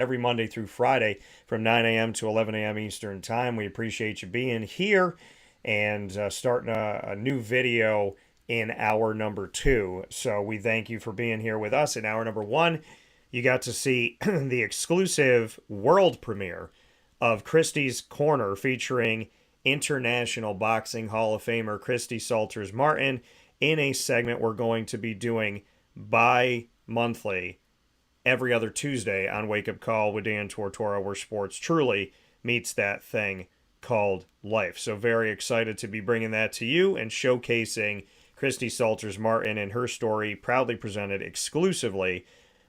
every Monday through Friday from 9 a.m. to 11 a.m. Eastern Time. We appreciate you being here and starting a new video in hour number 2. So we thank you for being here with us. In hour number 1, you got to see the exclusive world premiere of Christie's Corner featuring International Boxing Hall of Famer Christy Salters Martin in a segment we're going to be doing bi-monthly every other Tuesday on Wake Up Call with Dan Tortora, where sports truly meets that thing called life. So very excited to be bringing that to you and showcasing Christy Salters Martin and her story, proudly presented exclusively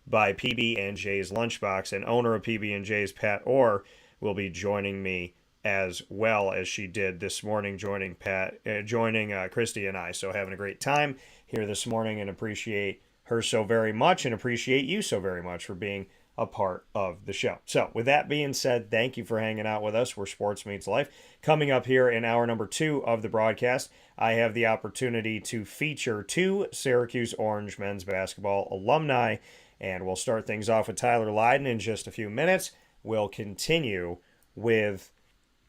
by PB&J's Lunchbox, and owner of PB&J's, Pat Orr, will be joining me as well as she did this morning, joining Christy and I. So having a great time here this morning, and appreciate her so very much, and appreciate you so very much for being a part of the show. So with that being said, thank you for hanging out with us where sports meets life. Coming up here in hour number 2 of the broadcast, I have the opportunity to feature 2 Syracuse Orange men's basketball alumni, and we'll start things off with Tyler Lydon in just a few minutes. We'll continue with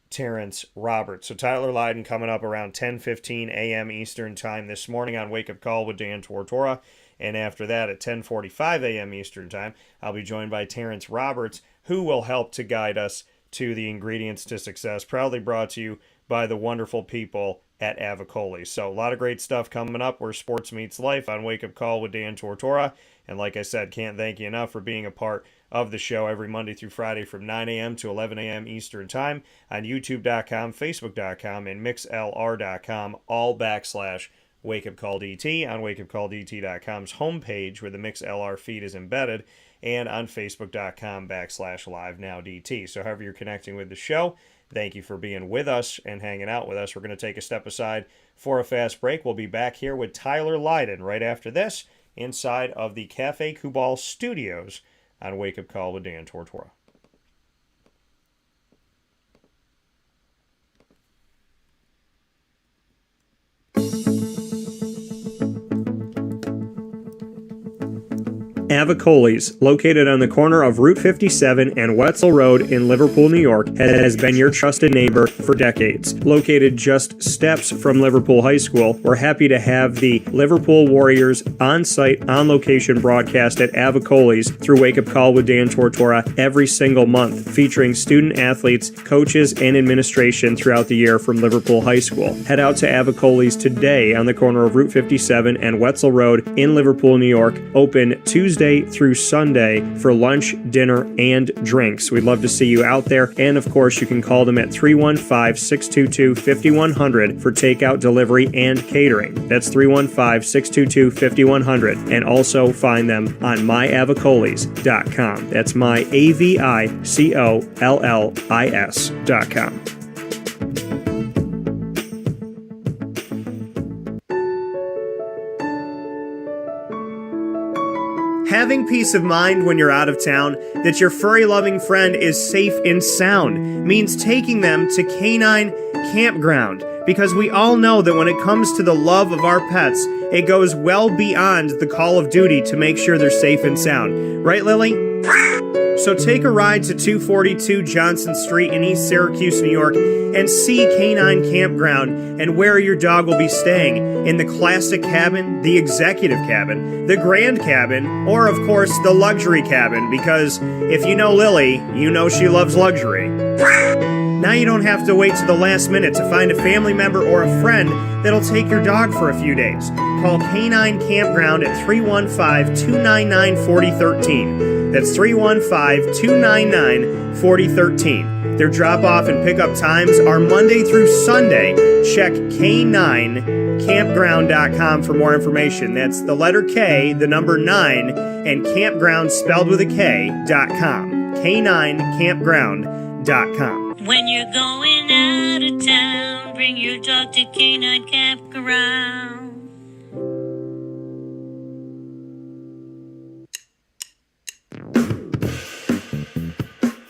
Terrence Roberts. So Tyler Lydon coming up around 10:15 a.m. Eastern Time this morning on Wake Up Call with Dan Tortora. And after that, at 10:45 a.m. Eastern Time, I'll be joined by Terrence Roberts, who will help to guide us to the ingredients to success, proudly brought to you by the wonderful people at Avicolli. So a lot of great stuff coming up where sports meets life on Wake Up Call with Dan Tortora. And like I said, can't thank you enough for being a part of the show every Monday through Friday from 9 a.m. to 11 a.m. Eastern Time on YouTube.com, Facebook.com, and MixLR.com, all / Wake Up Call DT on WakeUpCallDT.com's homepage where the MixLR feed is embedded, and on Facebook.com / LiveNowDT. So however you're connecting with the show, thank you for being with us and hanging out with us. We're going to take a step aside for a fast break. We'll be back here with Tyler Lydon right after this inside of the Cafe Kubal Studios on Wake Up Call with Dan Tortora. Avicolli's, located on the corner of Route 57 and Wetzel Road in Liverpool, New York, has been your trusted neighbor for decades. Located just steps from Liverpool High School, we're happy to have the Liverpool Warriors on-site, on-location broadcast at Avicolli's through Wake Up Call with Dan Tortora every single month, featuring student athletes, coaches, and administration throughout the year from Liverpool High School. Head out to Avicolli's today on the corner of Route 57 and Wetzel Road in Liverpool, New York, open Tuesday through Sunday for lunch, dinner, and drinks. We'd love to see you out there. And of course, you can call them at 315-622-5100 for takeout, delivery, and catering. That's 315-622-5100. And also find them on myavicollis.com. That's myavicollis.com. Having peace of mind when you're out of town that your furry-loving friend is safe and sound means taking them to Canine Campground, because we all know that when it comes to the love of our pets, it goes well beyond the call of duty to make sure they're safe and sound. Right, Lily? So take a ride to 242 Johnson Street in East Syracuse, New York, and see Canine Campground and where your dog will be staying, in the classic cabin, the executive cabin, the grand cabin, or of course the luxury cabin, because if you know Lily, you know she loves luxury. Now you don't have to wait to the last minute to find a family member or a friend that'll take your dog for a few days. Call Canine Campground at 315-299-4013. That's 315-299-4013. Their drop-off and pickup times are Monday through Sunday. Check K9campground.com for more information. That's the letter K, the number 9, and campground spelled with a K.com. K9campground.com. When you're going out of town, bring your dog to Canine Campground.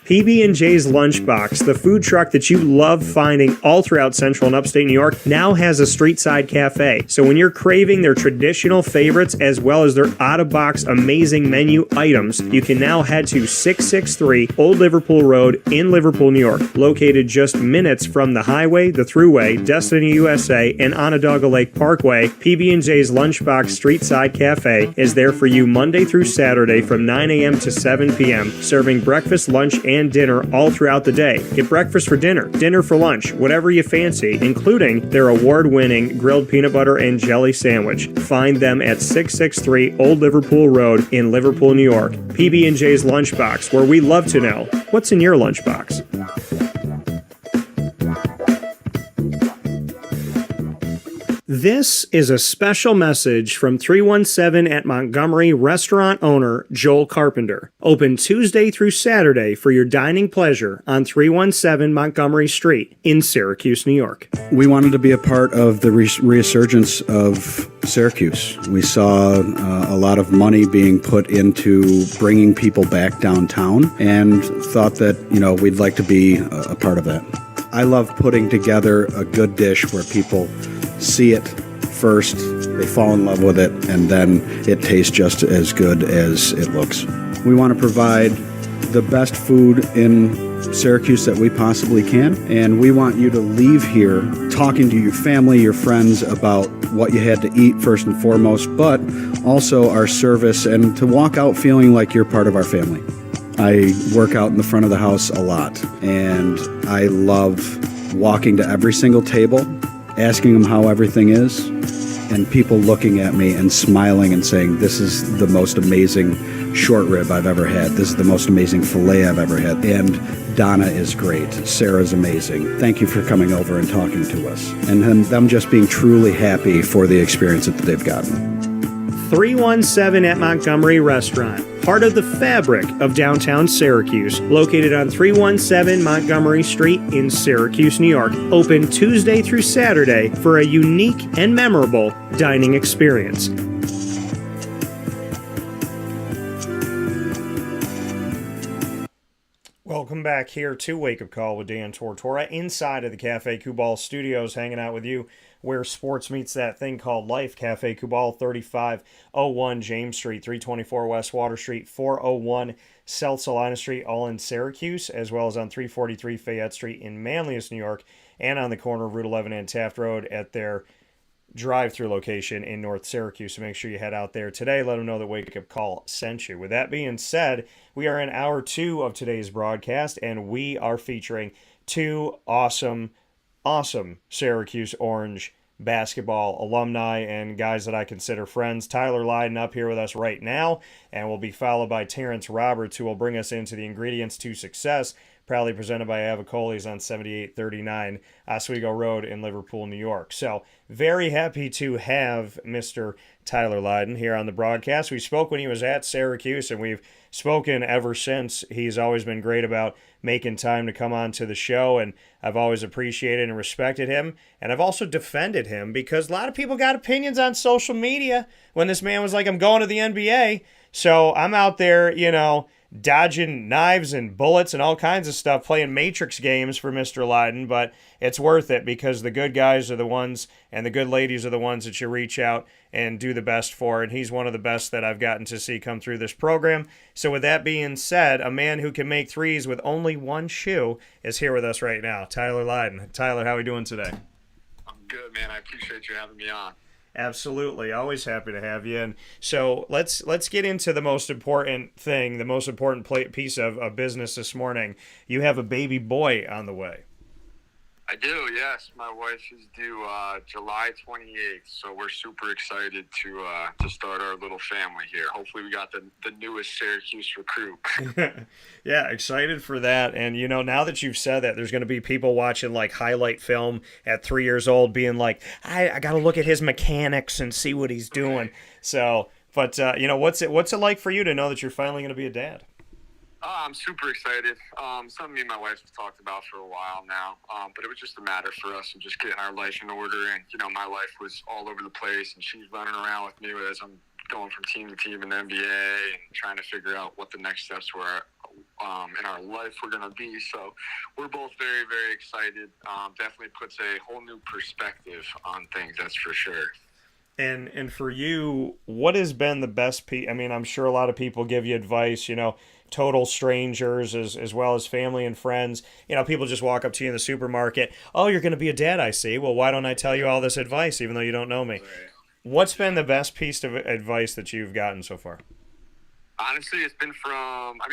PB&J's Lunchbox, the food truck that you love finding all throughout Central and Upstate New York, now has a street-side cafe. So when you're craving their traditional favorites as well as their out-of-box amazing menu items, you can now head to 663 Old Liverpool Road in Liverpool, New York. Located just minutes from the highway, the Thruway, Destiny USA, and Onondaga Lake Parkway, PB&J's Lunchbox Street-Side Cafe is there for you Monday through Saturday from 9 a.m. to 7 p.m., serving breakfast, lunch, and dinner all throughout the day. Get breakfast for dinner, dinner for lunch, whatever you fancy, including their award-winning grilled peanut butter and jelly sandwich. Find them at 663 Old Liverpool Road in Liverpool, New York. PB&J's Lunchbox, where we love to know what's in your lunchbox. This is a special message from 317 at Montgomery restaurant owner Joel Carpenter. Open Tuesday through Saturday for your dining pleasure on 317 Montgomery Street in Syracuse, New York. We wanted to be a part of the resurgence of Syracuse. We saw a lot of money being put into bringing people back downtown and thought that, we'd like to be a part of that. I love putting together a good dish where people see it first, they fall in love with it, and then it tastes just as good as it looks. We want to provide the best food in Syracuse that we possibly can, and we want you to leave here talking to your family, your friends about what you had to eat first and foremost, but also our service, and to walk out feeling like you're part of our family. I work out in the front of the house a lot, and I love walking to every single table, asking them how everything is, and people looking at me and smiling and saying, this is the most amazing short rib I've ever had. This is the most amazing filet I've ever had. And Donna is great. Sarah's amazing. Thank you for coming over and talking to us. And then them just being truly happy for the experience that they've gotten. 317 at Montgomery Restaurant, part of the fabric of downtown Syracuse, located on 317 Montgomery Street in Syracuse, New York. Open Tuesday through Saturday for a unique and memorable dining experience. Welcome back here to Wake Up Call with Dan Tortora inside of the Cafe Kubal studios, hanging out with you where sports meets that thing called life. Cafe Kubal, 3501 James Street, 324 West Water Street, 401 South Salina Street, all in Syracuse, as well as on 343 Fayette Street in Manlius, New York, and on the corner of Route 11 and Taft Road at their drive-through location in North Syracuse. So make sure you head out there today. Let them know that Wake Up Call sent you. With that being said, we are in hour 2 of today's broadcast, and we are featuring two awesome Syracuse Orange basketball alumni and guys that I consider friends. Tyler Lydon up here with us right now, and will be followed by Terrence Roberts, who will bring us into the ingredients to success, proudly presented by Avicolli's on 7839 Oswego Road in Liverpool, New York. So very happy to have Mr. Tyler Lydon here on the broadcast. We spoke when he was at Syracuse, and we've spoken ever since. He's always been great about making time to come on to the show, and I've always appreciated and respected him, and I've also defended him because a lot of people got opinions on social media when this man was like, I'm going to the NBA. So I'm out there, dodging knives and bullets and all kinds of stuff, playing Matrix games for Mr. Lydon, but it's worth it because the good guys are the ones and the good ladies are the ones that you reach out and do the best for, and he's one of the best that I've gotten to see come through this program. So with that being said, a man who can make threes with only one shoe is here with us right now, Tyler Lydon. Tyler, how are we doing today? I'm good, man. I appreciate you having me on. Absolutely. Always happy to have you. And so let's get into the most important thing, the most important piece of business this morning. You have a baby boy on the way. I do, yes. My wife is due July 28th, so we're super excited to start our little family here. Hopefully we got the newest Syracuse recruit. Yeah, excited for that. And, now that you've said that, there's going to be people watching, like, highlight film at 3 years old being like, I got to look at his mechanics and see what he's doing. So, but, what's it like for you to know that you're finally going to be a dad? I'm super excited. Something me and my wife have talked about for a while now, but it was just a matter for us of just getting our life in order. And, my life was all over the place, and she's running around with me as I'm going from team to team in the NBA and trying to figure out what the next steps in our life we're going to be. So we're both very, very excited. Definitely puts a whole new perspective on things, that's for sure. And for you, what has been the best piece? I mean, I'm sure a lot of people give you advice, total strangers as well as family and friends. People just walk up to you in the supermarket. Oh, you're going to be a dad, I see. Well, why don't I tell you all this advice even though you don't know me? What's been the best piece of advice that you've gotten so far? Honestly, it's been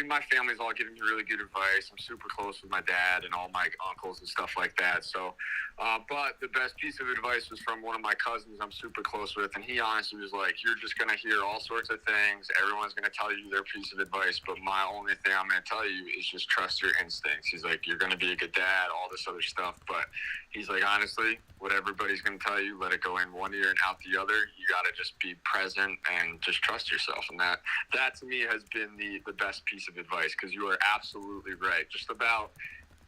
my family's all giving me really good advice. I'm super close with my dad and all my uncles and stuff like that. So, but the best piece of advice was from one of my cousins I'm super close with. And he honestly was like, you're just going to hear all sorts of things. Everyone's going to tell you their piece of advice. But my only thing I'm going to tell you is just trust your instincts. He's like, you're going to be a good dad, all this other stuff. But he's like, honestly, what everybody's going to tell you, let it go in one ear and out the other. You got to just be present and just trust yourself. And that to me has been the best piece of advice, because you are absolutely right. Just about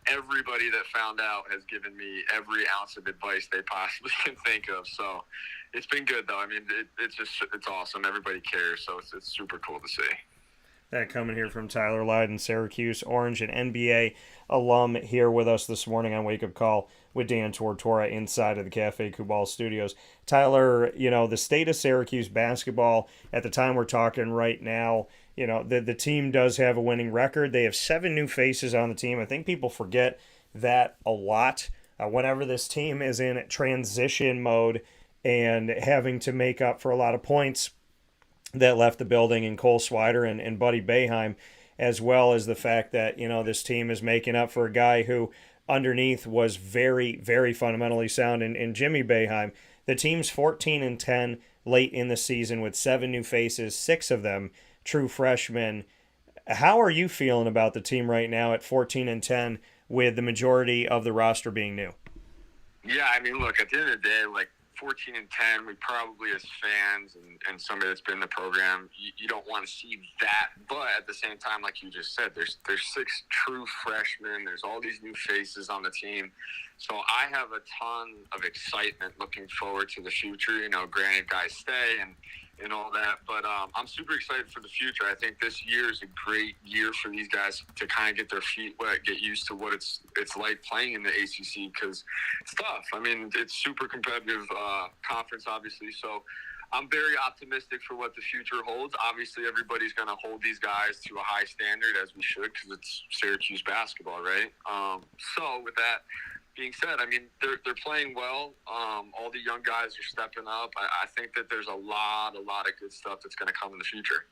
everybody that found out has given me every ounce of advice they possibly can think of. So it's been good, though. I mean, it's awesome. Everybody cares, so it's super cool to see. That coming here from Tyler Lydon, Syracuse Orange, an NBA alum, here with us this morning on Wake Up Call with Dan Tortora inside of the Cafe Kubal studios. Tyler, the State of Syracuse Basketball, at the time we're talking right now, the team does have a winning record. They have 7 new faces on the team. I think people forget that a lot. Whenever this team is in transition mode and having to make up for a lot of points that left the building in Cole Swider and Buddy Boeheim, as well as the fact that, this team is making up for a guy who underneath was very, very fundamentally sound in Jimmy Boeheim. The team's 14-10 late in the season with 7 new faces, 6 of them true freshmen. How are you feeling about the team right now at 14-10 with the majority of the roster being new? Yeah, I mean, look, at the end of the day, 14-10, we probably as fans and somebody that's been in the program, you don't want to see that. But at the same time, like you just said, there's 6 true freshmen. There's all these new faces on the team. So I have a ton of excitement looking forward to the future. Granted, guys stay and all that. But I'm super excited for the future. I think this year is a great year for these guys to kind of get their feet wet, get used to what it's like playing in the ACC, because it's tough. I mean, it's super competitive conference, obviously. So I'm very optimistic for what the future holds. Obviously, everybody's going to hold these guys to a high standard, as we should, because it's Syracuse basketball, right? So with that being said, I mean, they're playing well. All the young guys are stepping up. I think that there's a lot of good stuff that's going to come in the future.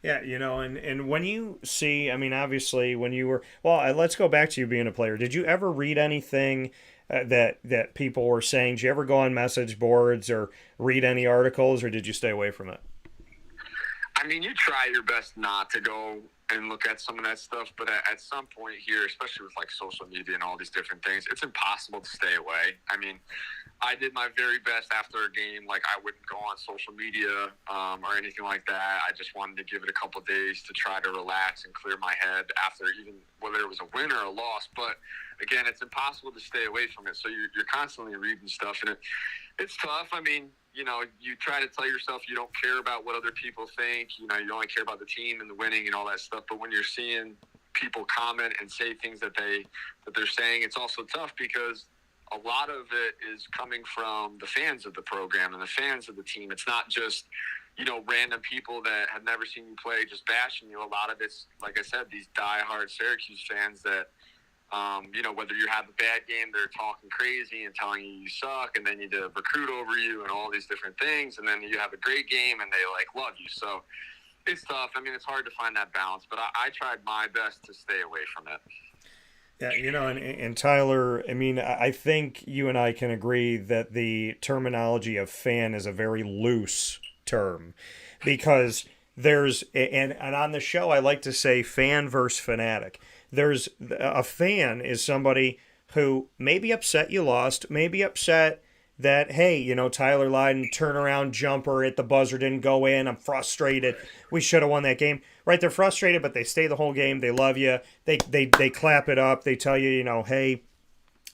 Yeah, and when you see, I mean, obviously when you were, let's go back to you being a player. Did you ever read anything that people were saying? Did you ever go on message boards or read any articles, or did you stay away from it? I mean, you try your best not to go and look at some of that stuff, but at some point here, especially with social media and all these different things, it's impossible to stay away. I mean, I did my very best after a game. I wouldn't go on social media or anything like that. I just wanted to give it a couple of days to try to relax and clear my head after, even whether it was a win or a loss. But again, it's impossible to stay away from it. So you're constantly reading stuff, and it's tough. I mean, you try to tell yourself you don't care about what other people think. You only care about the team and the winning and all that stuff. But when you're seeing people comment and say things that they're saying, it's also tough, because a lot of it is coming from the fans of the program and the fans of the team. It's not just, random people that have never seen you play just bashing you. A lot of it's, like I said, these diehard Syracuse fans that, whether you have a bad game, they're talking crazy and telling you suck, and they need to recruit over you and all these different things. And then you have a great game and they love you. So it's tough. I mean, it's hard to find that balance, but I tried my best to stay away from it. Yeah, and Tyler, I mean, I think you and I can agree that the terminology of fan is a very loose term, because there's, and on the show I like to say fan versus fanatic. There's a fan is somebody who may be upset you lost, may be upset that, hey, Tyler Lydon turnaround jumper at the buzzer didn't go in. I'm frustrated. We should have won that game. Right? They're frustrated, but they stay the whole game. They love you. They clap it up. They tell you, hey,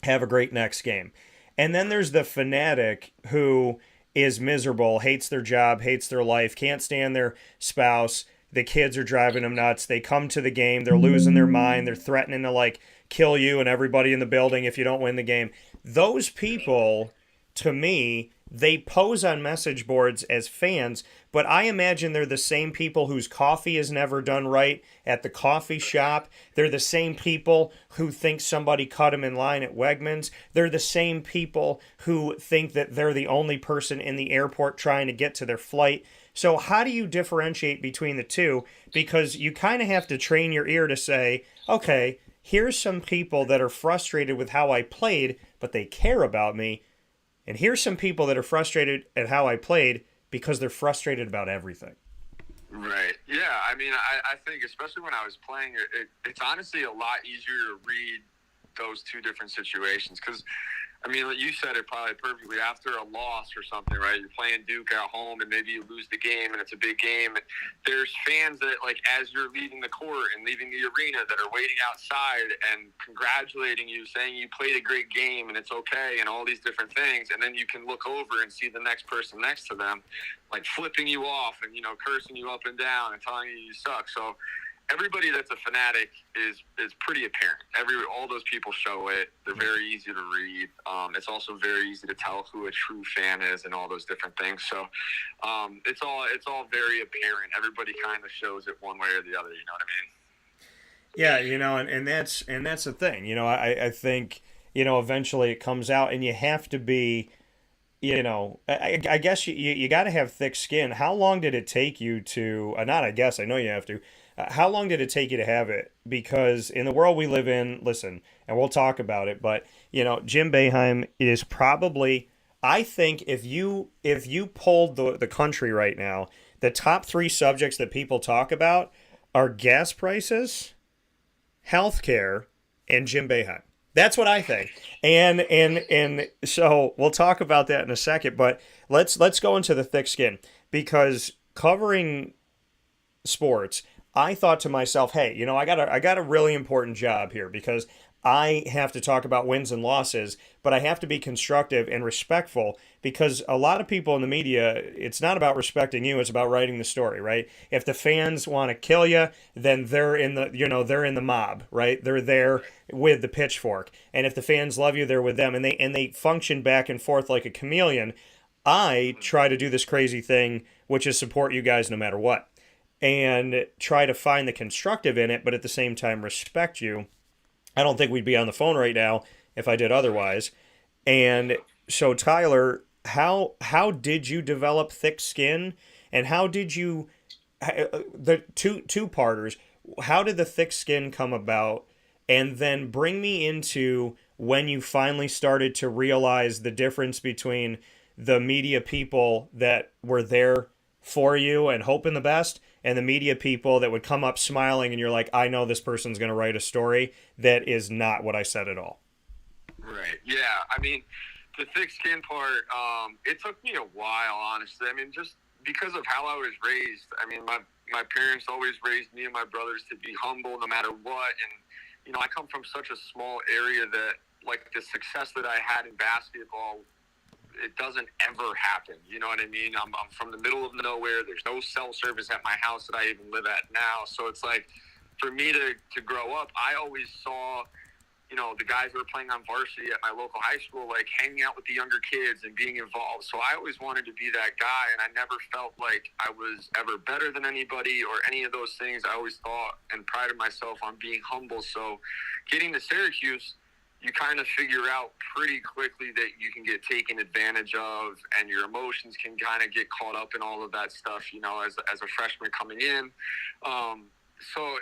have a great next game. And then there's the fanatic who is miserable, hates their job, hates their life, can't stand their spouse, the kids are driving them nuts. They come to the game, they're losing their mind, they're threatening to like kill you and everybody in the building if you don't win the game. Those people, to me, they pose on message boards as fans, but I imagine they're the same people whose coffee is never done right at the coffee shop. They're the same people who think somebody cut them in line at Wegmans. They're the same people who think that they're the only person in the airport trying to get to their flight. So how do you differentiate between the two? Because you kind of have to train your ear to say, okay, here's some people that are frustrated with how I played, but they care about me. And here's some people that are frustrated at how I played because they're frustrated about everything. Right. Yeah. I mean, I think especially when I was playing, it's honestly a lot easier to read those two different situations because, I mean, you said it probably perfectly. After a loss or something, right? You're playing Duke at home, and maybe you lose the game, and it's a big game. And there's fans that, like, as you're leaving the court and leaving the arena, that are waiting outside and congratulating you, saying you played a great game and it's okay, and all these different things. And then you can look over and see the next person next to them, like, flipping you off and, you know, cursing you up and down and telling you suck. So everybody that's a fanatic is pretty apparent. All those people show it. They're very easy to read. It's also very easy to tell who a true fan is and all those different things. So it's all very apparent. Everybody kind of shows it one way or the other. You know what I mean? Yeah, you know, and that's the thing. You know, I think, you know, eventually it comes out, and you have to be, you know, I guess you got to have thick skin. How long did it take you to? Not I guess, I know you have to. How long did it take you to have it? Because in the world we live in, listen, and we'll talk about it, but, you know, Jim Boeheim is probably, I think if you polled the country right now, the top 3 subjects that people talk about are gas prices, healthcare, and Jim Boeheim. That's what I think. And so we'll talk about that in a second, but let's go into the thick skin, because covering sports, I thought to myself, hey, you know, I got a really important job here, because I have to talk about wins and losses, but I have to be constructive and respectful, because a lot of people in the media, it's not about respecting you, it's about writing the story, right? If the fans want to kill you, then they're in the mob, right? They're there with the pitchfork. And if the fans love you, they're with them, and they function back and forth like a chameleon. I try to do this crazy thing, which is support you guys no matter what, and try to find the constructive in it, but at the same time respect you. I don't think we'd be on the phone right now if I did otherwise. And so, Tyler, how did you develop thick skin, and how did you, the two-parters, how did the thick skin come about? And then bring me into when you finally started to realize the difference between the media people that were there for you and hoping the best, and the media people that would come up smiling, and you're like, I know this person's going to write a story that is not what I said at all. Right. Yeah. I mean, the thick skin part, it took me a while, honestly. I mean, just because of how I was raised. I mean, my parents always raised me and my brothers to be humble no matter what. And, you know, I come from such a small area that, like, the success that I had in basketball, it doesn't ever happen. You know what I mean? I'm from the middle of nowhere. There's no cell service at my house that I even live at now. So it's like, for me to grow up, I always saw, you know, the guys who were playing on varsity at my local high school, like, hanging out with the younger kids and being involved. So I always wanted to be that guy, and I never felt like I was ever better than anybody or any of those things. I always thought and prided myself on being humble. So getting to Syracuse, you kind of figure out pretty quickly that you can get taken advantage of, and your emotions can kind of get caught up in all of that stuff, you know, as a freshman coming in. So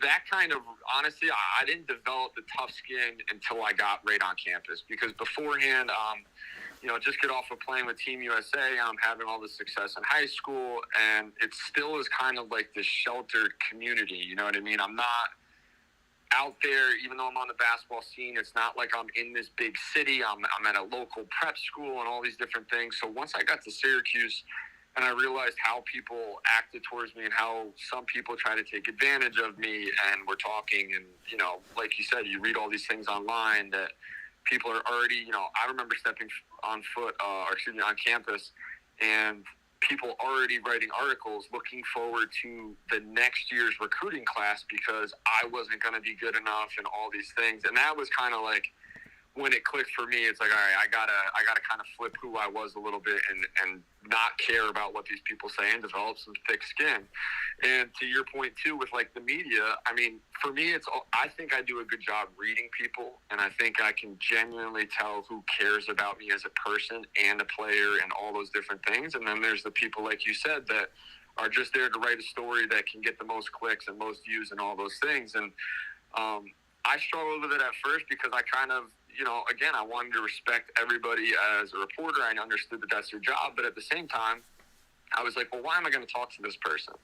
that kind of, honestly, I didn't develop the tough skin until I got right on campus, because beforehand, you know, just get off of playing with Team USA, I'm having all this success in high school, and it still is kind of like this sheltered community, you know what I mean? I'm not out there, even though I'm on the basketball scene. It's not like I'm in this big city. I'm at a local prep school and all these different things. So once I got to Syracuse and I realized how people acted towards me and how some people try to take advantage of me, and we're talking, and, you know, like you said, you read all these things online that people are already, you know, I remember stepping on campus, and people already writing articles looking forward to the next year's recruiting class because I wasn't going to be good enough and all these things. And that was kind of like when it clicked for me. It's like, all right, I gotta kind of flip who I was a little bit and not care about what these people say and develop some thick skin. And to your point too, with like the media, I mean, for me, I think I do a good job reading people, and I think I can genuinely tell who cares about me as a person and a player and all those different things. And then there's the people, like you said, that are just there to write a story that can get the most clicks and most views and all those things. And I struggled with it at first because I kind of, again, I wanted to respect everybody as a reporter. I understood that that's their job. But at the same time, I was like, well, why am I going to talk to this person?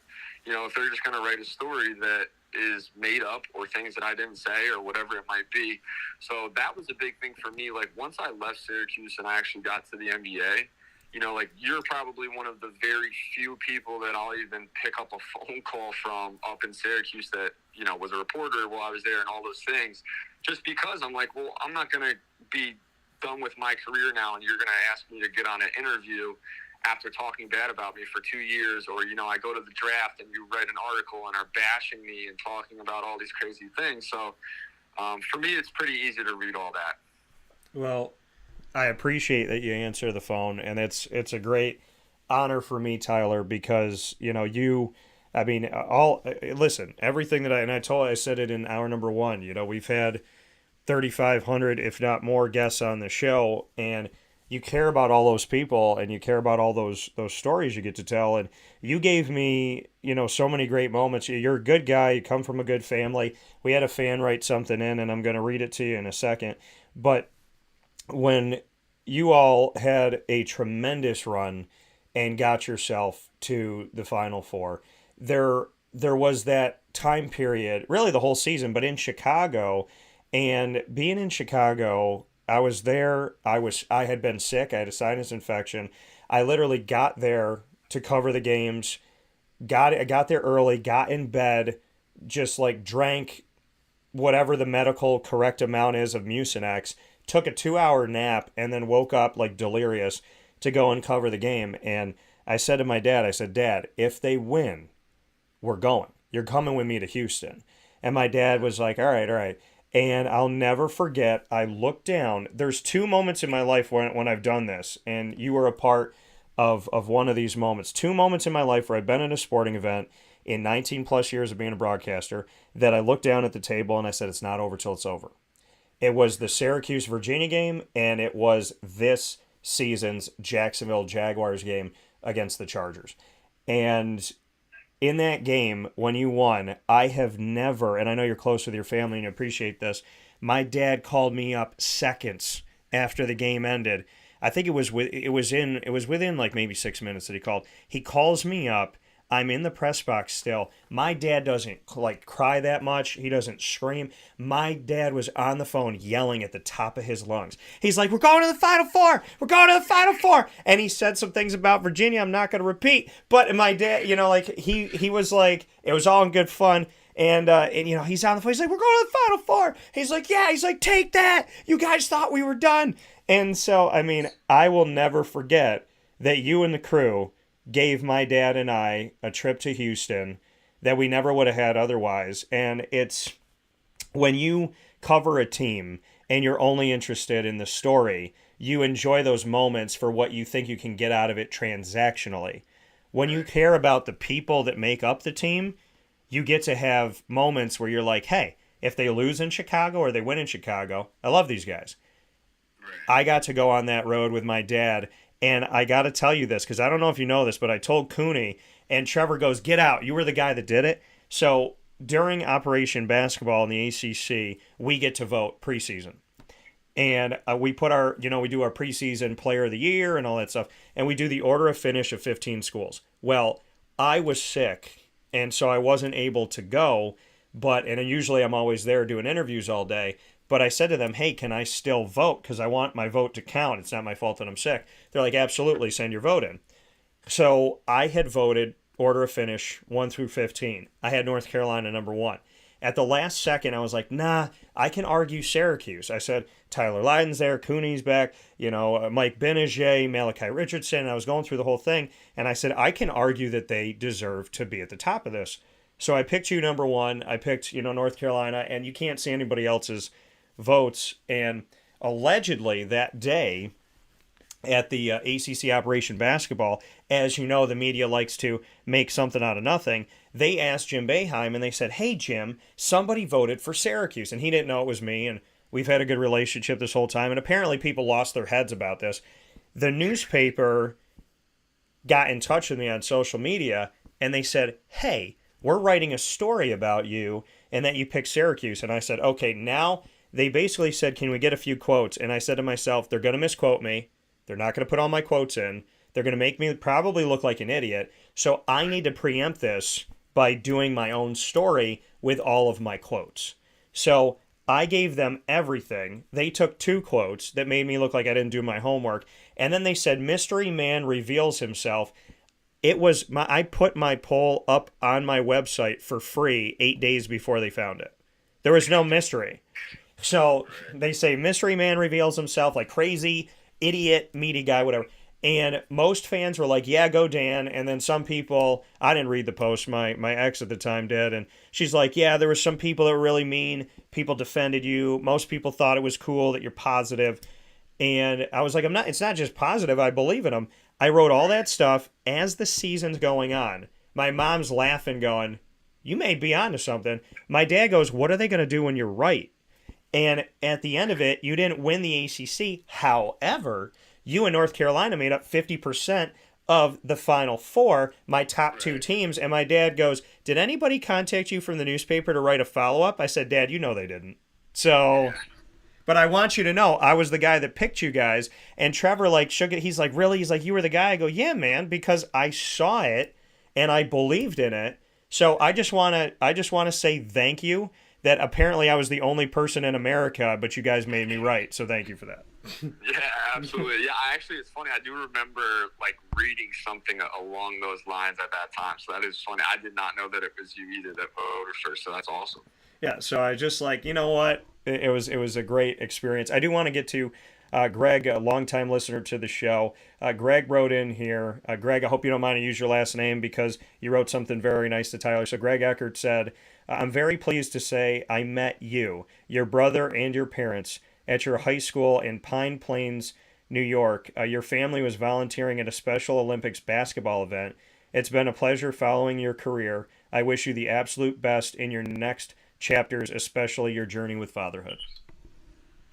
If they're just going to write a story that is made up or things that I didn't say or whatever it might be. So that was a big thing for me. Like, once I left Syracuse and I actually got to the NBA, like, you're probably one of the very few people that I'll even pick up a phone call from up in Syracuse that, was a reporter while I was there and all those things, just because I'm like, well, I'm not going to be done with my career now and you're going to ask me to get on an interview after talking bad about me for 2 years, or, I go to the draft and you write an article and are bashing me and talking about all these crazy things. So for me, it's pretty easy to read all that. Well, I appreciate that you answer the phone, and it's a great honor for me, Tyler, because listen, everything that I said it in hour number one. We've had 3,500, if not more, guests on the show, and you care about all those people, and you care about all those stories you get to tell, and you gave me so many great moments. You're a good guy. You come from a good family. We had a fan write something in, and I'm going to read it to you in a second, but when you all had a tremendous run and got yourself to the Final Four, there was that time period, really the whole season, but in Chicago, and being in Chicago, I was there. I had been sick. I had a sinus infection. I literally got there to cover the games, I got there early, got in bed, just like drank whatever the medical correct amount is of Mucinex, took a 2-hour nap, and then woke up like delirious to go and cover the game. And I said to my dad, Dad, if they win, we're going. You're coming with me to Houston. And my dad was like, all right. And I'll never forget, I looked down. There's 2 moments in my life when I've done this, and you were a part of one of these moments. 2 moments in my life where I've been at a sporting event in 19 plus years of being a broadcaster that I looked down at the table and I said, it's not over till it's over. It was the Syracuse-Virginia game, and it was this season's Jacksonville Jaguars game against the Chargers. And in that game, when you won, I have never, and I know you're close with your family and you appreciate this, my dad called me up seconds after the game ended. I think it was within like maybe 6 minutes that he called. He calls me up. I'm in the press box still. My dad doesn't like cry that much. He doesn't scream. My dad was on the phone yelling at the top of his lungs. He's like, we're going to the Final Four. We're going to the Final Four. And he said some things about Virginia I'm not going to repeat. But my dad, he was like, it was all in good fun. And he's on the phone. He's like, we're going to the Final Four. He's like, yeah. He's like, take that. You guys thought we were done. And so, I will never forget that you and the crew gave my dad and I a trip to Houston that we never would have had otherwise. And it's when you cover a team and you're only interested in the story, you enjoy those moments for what you think you can get out of it transactionally. When you care about the people that make up the team, you get to have moments where you're like, hey, if they lose in Chicago or they win in Chicago, I love these guys. I got to go on that road with my dad. And I got to tell you this, because I don't know if you know this, but I told Cooney, and Trevor goes, get out. You were the guy that did it. So during Operation Basketball in the ACC, we get to vote preseason. And we put we do our preseason player of the year and all that stuff. And we do the order of finish of 15 schools. Well, I was sick, and so I wasn't able to go. And usually I'm always there doing interviews all day. But I said to them, hey, can I still vote? Because I want my vote to count. It's not my fault that I'm sick. They're like, absolutely, send your vote in. So I had voted order of finish 1 through 15. I had North Carolina number 1. At the last second, I was like, nah, I can argue Syracuse. I said, Tyler Lydon's there, Cooney's back, Mike Benajay, Malachi Richardson. I was going through the whole thing, and I said, I can argue that they deserve to be at the top of this. So I picked you number one. I picked, North Carolina, and you can't see anybody else's votes. And allegedly that day at the ACC Operation Basketball, as you know, the media likes to make something out of nothing. They asked Jim Boeheim, and they said, hey, Jim, somebody voted for Syracuse. And he didn't know it was me, and we've had a good relationship this whole time. And apparently people lost their heads about this. The newspaper got in touch with me on social media, and they said, hey, we're writing a story about you and that you picked Syracuse. And I said, okay, now they basically said, can we get a few quotes? And I said to myself, they're going to misquote me. They're not going to put all my quotes in. They're going to make me probably look like an idiot. So I need to preempt this by doing my own story with all of my quotes. So I gave them everything. They took 2 quotes that made me look like I didn't do my homework. And then they said, mystery man reveals himself. I put my poll up on my website for free 8 days before they found it. There was no mystery. So they say mystery man reveals himself, like crazy, idiot, meaty guy, whatever. And most fans were like, yeah, go Dan. And then some people, I didn't read the post, my ex at the time did. And she's like, yeah, there were some people that were really mean. People defended you. Most people thought it was cool that you're positive. And I was like, it's not just positive. I believe in them. I wrote all that stuff as the season's going on. My mom's laughing, going, you may be onto something. My dad goes, what are they going to do when you're right? And at the end of it, you didn't win the ACC. However, you and North Carolina made up 50% of the Final Four, my top 2 teams. And my dad goes, did anybody contact you from the newspaper to write a follow-up? I said, Dad, they didn't. So... But I want you to know, I was the guy that picked you guys. And Trevor, shook it. He's like, really? He's like, you were the guy? I go, yeah, man, because I saw it and I believed in it. So I just want to say thank you that apparently I was the only person in America, but you guys made me right. So thank you for that. Yeah, absolutely. Yeah, it's funny. I do remember reading something along those lines at that time. So that is funny. I did not know that it was you either that voted first. So that's awesome. Yeah. So I just you know what? It was a great experience. I do want to get to Greg, a longtime listener to the show. Greg wrote in here. Greg, I hope you don't mind to use your last name because you wrote something very nice to Tyler. So Greg Eckert said, I'm very pleased to say I met you, your brother, and your parents at your high school in Pine Plains, New York. Your family was volunteering at a Special Olympics basketball event. It's been a pleasure following your career. I wish you the absolute best in your next chapters, especially your journey with fatherhood.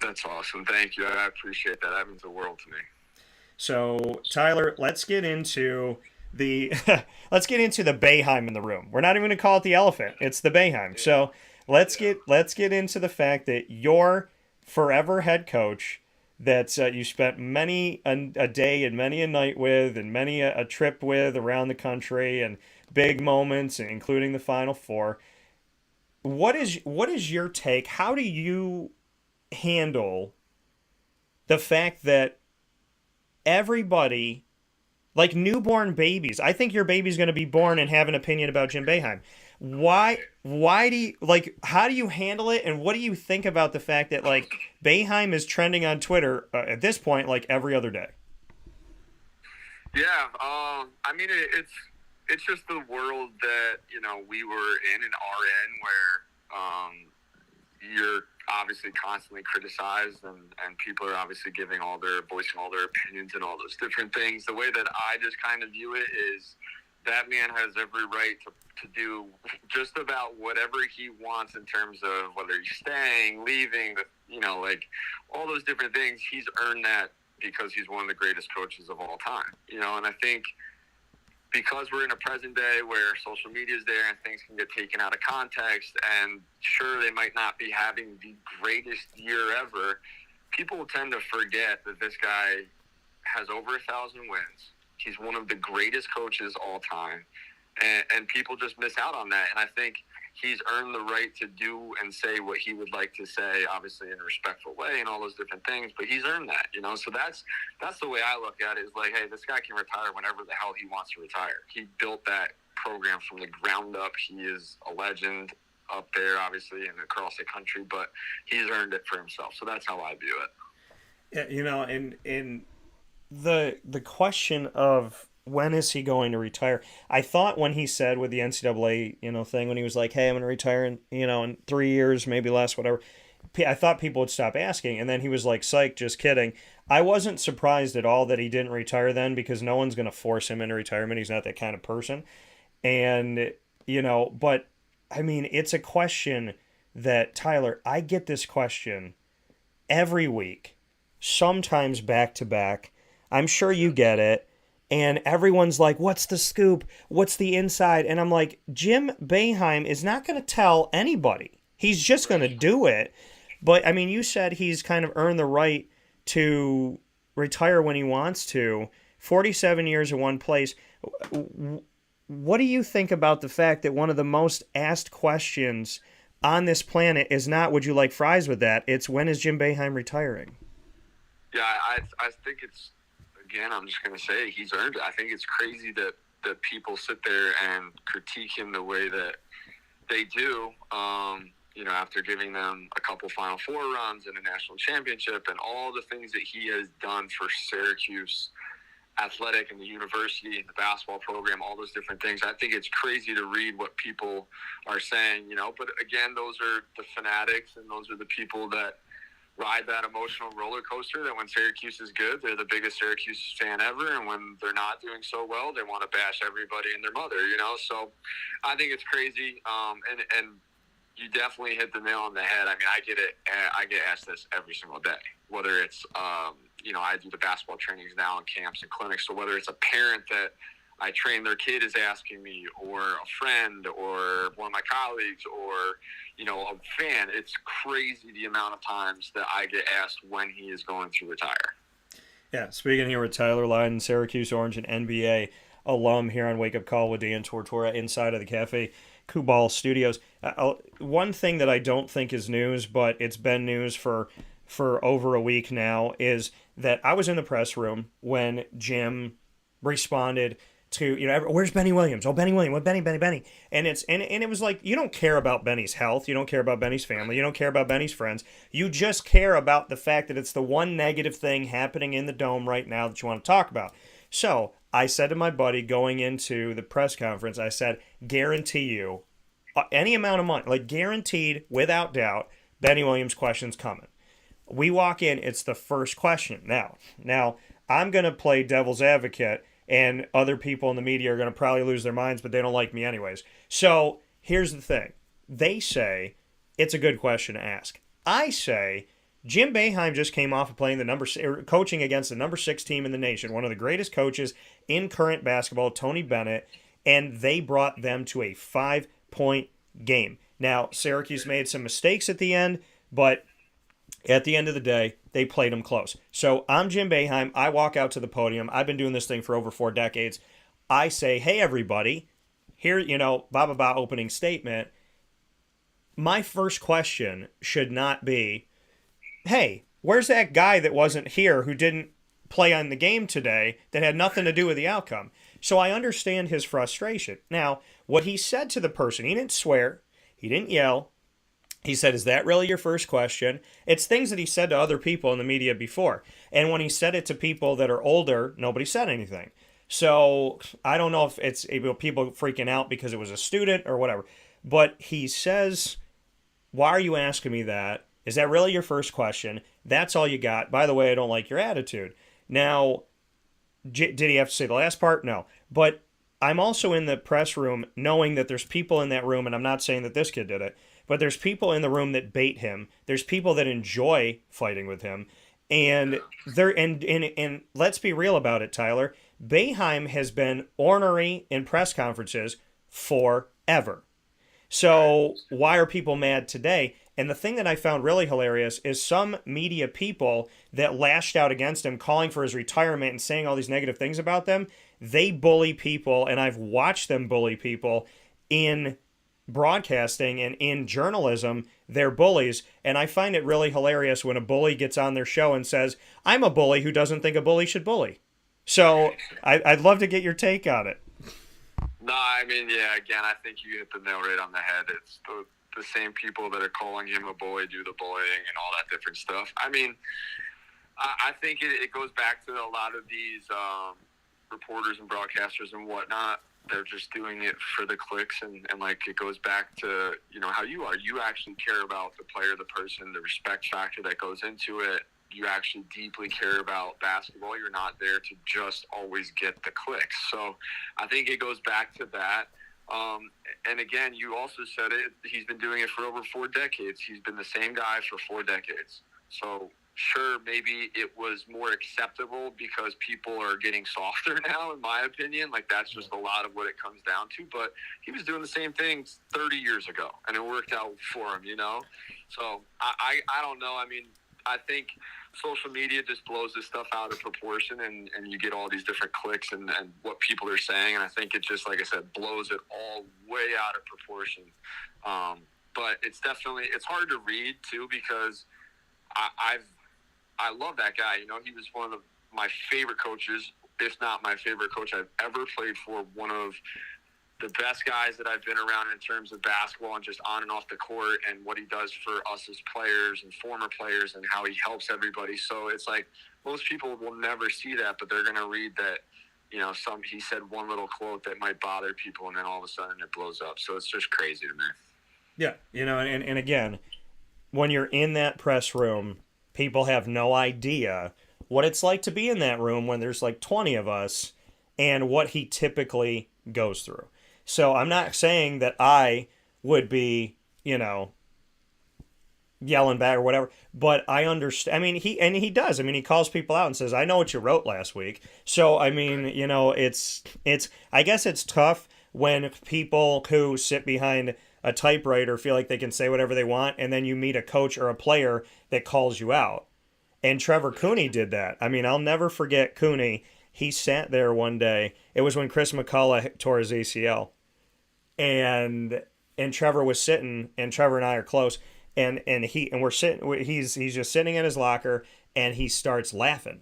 That's awesome. Thank you. I appreciate that. That means the world to me. So, Tyler, let's get into the Boeheim in the room. We're not even going to call it the elephant. It's the Boeheim. So, let's get into the fact that your forever head coach that you spent many a day and many a night with and many a trip with around the country and big moments, including the Final Four. What is your take? How do you handle the fact that everybody, like newborn babies, I think your baby's going to be born and have an opinion about Jim Boeheim. Why do you, how do you handle it? And what do you think about the fact that Boeheim is trending on Twitter at this point, every other day? Yeah. It's just the world that, we were in and are in where you're obviously constantly criticized and people are obviously voicing all their opinions and all those different things. The way that I just kind of view it is that man has every right to do just about whatever he wants in terms of whether he's staying, leaving, all those different things. He's earned that because he's one of the greatest coaches of all time, and I think because we're in a present day where social media is there and things can get taken out of context, and sure, they might not be having the greatest year ever, people tend to forget that this guy has over 1,000 wins. He's one of the greatest coaches all time, and people just miss out on that. And I think he's earned the right to do and say what he would like to say, obviously in a respectful way and all those different things, but he's earned that, So that's the way I look at it, is hey, this guy can retire whenever the hell he wants to retire. He built that program from the ground up. He is a legend. up there, obviously, and across the country, but he's earned it for himself. So that's how I view it. Yeah, in the question of when is he going to retire, I thought when he said with the NCAA, thing, when he was like, hey, I'm going to retire in 3 years, maybe less, whatever, I thought people would stop asking. And then he was like, psych, just kidding. I wasn't surprised at all that he didn't retire then, because no one's going to force him into retirement. He's not that kind of person. And, but I mean, it's a question that, Tyler, I get this question every week, sometimes back to back. I'm sure you get it. And everyone's like, what's the scoop? What's the inside? And I'm like, Jim Boeheim is not going to tell anybody. He's just going to do it. But, I mean, you said he's kind of earned the right to retire when he wants to. 47 years in one place. What do you think about the fact that one of the most asked questions on this planet is not, would you like fries with that? It's, when is Jim Boeheim retiring? Yeah, I think it's, again, I'm just going to say he's earned it. I think it's crazy that people sit there and critique him the way that they do, after giving them a couple Final Four runs and a national championship and all the things that he has done for Syracuse athletic and the university and the basketball program, all those different things. I think it's crazy to read what people are saying, but again, those are the fanatics and those are the people that ride that emotional roller coaster, that when Syracuse is good, they're the biggest Syracuse fan ever, and when they're not doing so well, they want to bash everybody and their mother, So I think it's crazy, and you definitely hit the nail on the head. I mean, I get it. I get asked this every single day, whether it's, I do the basketball trainings now in camps and clinics, so whether it's a parent that I train their kid is asking me, or a friend, or one of my colleagues, or, a fan. It's crazy the amount of times that I get asked when he is going to retire. Yeah, speaking here with Tyler Lydon, Syracuse Orange and NBA alum here on Wake Up Call with Dan Tortora inside of the Cafe Kubal Studios. One thing that I don't think is news, but it's been news for over a week now, is that I was in the press room when Jim responded to, where's Benny Williams? Oh, Benny Williams, what Benny? And it was like, you don't care about Benny's health, you don't care about Benny's family, you don't care about Benny's friends, you just care about the fact that it's the one negative thing happening in the Dome right now that you want to talk about. So I said to my buddy going into the press conference, I said, guarantee you, any amount of money, like guaranteed, without doubt, Benny Williams question's coming. We walk in, it's the first question. Now I'm going to play devil's advocate, and other people in the media are going to probably lose their minds, but they don't like me anyways. So here's the thing. They say it's a good question to ask. I say Jim Boeheim just came off of playing coaching against the number 6 team in the nation, one of the greatest coaches in current basketball, Tony Bennett, and they brought them to a 5-point game. Now, Syracuse made some mistakes at the end, but at the end of the day, they played them close. So I'm Jim Boeheim. I walk out to the podium. I've been doing this thing for over 4 decades. I say, hey, everybody, here, opening statement. My first question should not be, hey, where's that guy that wasn't here who didn't play on the game today that had nothing to do with the outcome? So I understand his frustration. Now, what he said to the person, he didn't swear, he didn't yell. He said, is that really your first question? It's things that he said to other people in the media before. And when he said it to people that are older, nobody said anything. So I don't know if it's people freaking out because it was a student or whatever. But he says, why are you asking me that? Is that really your first question? That's all you got. By the way, I don't like your attitude. Now, did he have to say the last part? No. But I'm also in the press room knowing that there's people in that room, and I'm not saying that this kid did it, but there's people in the room that bait him. There's people that enjoy fighting with him. And let's be real about it, Tyler. Boeheim has been ornery in press conferences forever. So why are people mad today? And the thing that I found really hilarious is some media people that lashed out against him, calling for his retirement and saying all these negative things about them, they bully people, and I've watched them bully people in broadcasting and in journalism. They're bullies, and I find it really hilarious when a bully gets on their show and says, I'm a bully who doesn't think a bully should bully. So I'd love to get your take on it. No, I mean, yeah, again, I think you hit the nail right on the head. It's the same people that are calling him a bully do the bullying and all that different stuff. I mean, I think it goes back to a lot of these reporters and broadcasters and whatnot. They're just doing it for the clicks, and like it goes back to, you know, how you are. You actually care about the player, the person, the respect factor that goes into it. You actually deeply care about basketball. You're not there to just always get the clicks. So I think it goes back to that. And again, you also said it, he's been doing it for over 4 decades. He's been the same guy for 4 decades. So sure, maybe it was more acceptable because people are getting softer now, in my opinion. Like, that's just a lot of what it comes down to. But he was doing the same thing 30 years ago, and it worked out for him, you know? So I don't know. I mean, I think social media just blows this stuff out of proportion, and you get all these different clicks and what people are saying. And I think it just, like I said, blows it all way out of proportion. But it's definitely, it's hard to read too, because I love that guy. You know, he was one of my favorite coaches, if not my favorite coach I've ever played for. One of the best guys that I've been around in terms of basketball and just on and off the court, and what he does for us as players and former players and how he helps everybody. So it's like most people will never see that, but they're going to read that, you know, he said one little quote that might bother people, and then all of a sudden it blows up. So it's just crazy to me. Yeah, you know, and again, when you're in that press room, people have no idea what it's like to be in that room when there's like 20 of us and what he typically goes through. So I'm not saying that I would be, you know, yelling back or whatever, but I understand. I mean, he does. I mean, he calls people out and says, "I know what you wrote last week." So, I mean, you know, it's I guess it's tough when people who sit behind a typewriter feel like they can say whatever they want, and then you meet a coach or a player that calls you out. And Trevor Cooney did that. I mean, I'll never forget Cooney. He sat there one day. It was when Chris McCullough tore his ACL. And Trevor was sitting, and Trevor and I are close, and we're sitting, he's just sitting in his locker, and he starts laughing.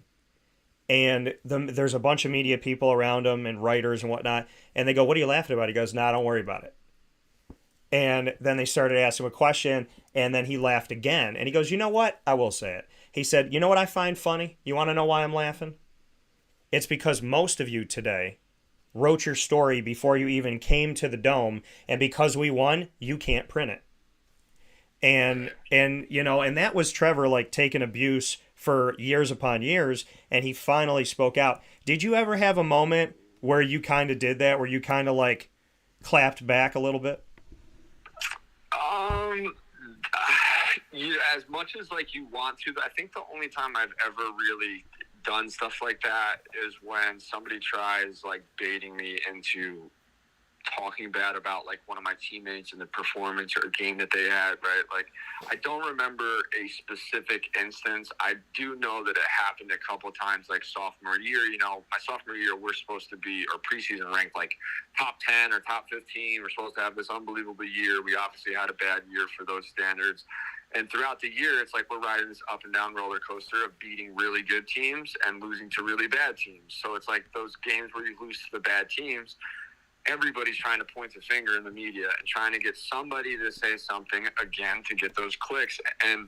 And there's a bunch of media people around him and writers and whatnot, and they go, "What are you laughing about?" He goes, "Nah, don't worry about it." And then they started asking him a question, and then he laughed again. And he goes, "You know what? I will say it." He said, "You know what I find funny? You want to know why I'm laughing? It's because most of you today wrote your story before you even came to the Dome, and because we won, you can't print it." And you know, and that was Trevor, like, taking abuse for years upon years, and he finally spoke out. Did you ever have a moment where you kind of did that, where you kind of like clapped back a little bit? As much as like you want to, I think the only time I've ever really done stuff like that is when somebody tries like baiting me into talking bad about like one of my teammates and the performance or game that they had, right? Like, I don't remember a specific instance. I do know that it happened a couple of times, like sophomore year. You know, my sophomore year, we're supposed to be, or preseason ranked like top 10 or top 15. We're supposed to have this unbelievable year. We obviously had a bad year for those standards. And throughout the year, it's like we're riding this up and down roller coaster of beating really good teams and losing to really bad teams. So it's like those games where you lose to the bad teams, everybody's trying to point the finger in the media and trying to get somebody to say something again to get those clicks. And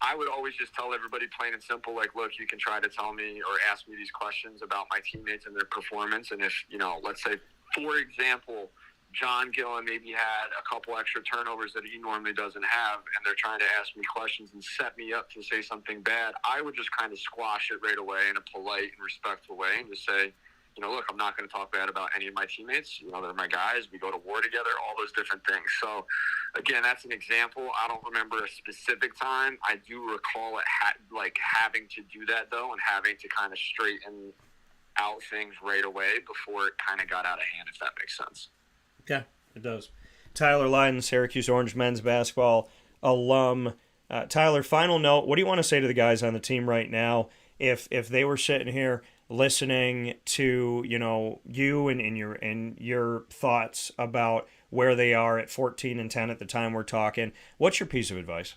I would always just tell everybody plain and simple, like, look, you can try to tell me or ask me these questions about my teammates and their performance. And if, you know, let's say, for example, John Gillen maybe had a couple extra turnovers that he normally doesn't have, and they're trying to ask me questions and set me up to say something bad, I would just kind of squash it right away in a polite and respectful way and just say, you know, look, I'm not going to talk bad about any of my teammates. You know, they're my guys. We go to war together, all those different things. So, again, that's an example. I don't remember a specific time. I do recall it having to do that, though, and having to kind of straighten out things right away before it kind of got out of hand, if that makes sense. Yeah, it does. Tyler Lydon, Syracuse Orange men's basketball alum. Tyler, final note, what do you want to say to the guys on the team right now if they were sitting here listening to, you know, you and your thoughts about where they are at 14-10 at the time we're talking? What's your piece of advice?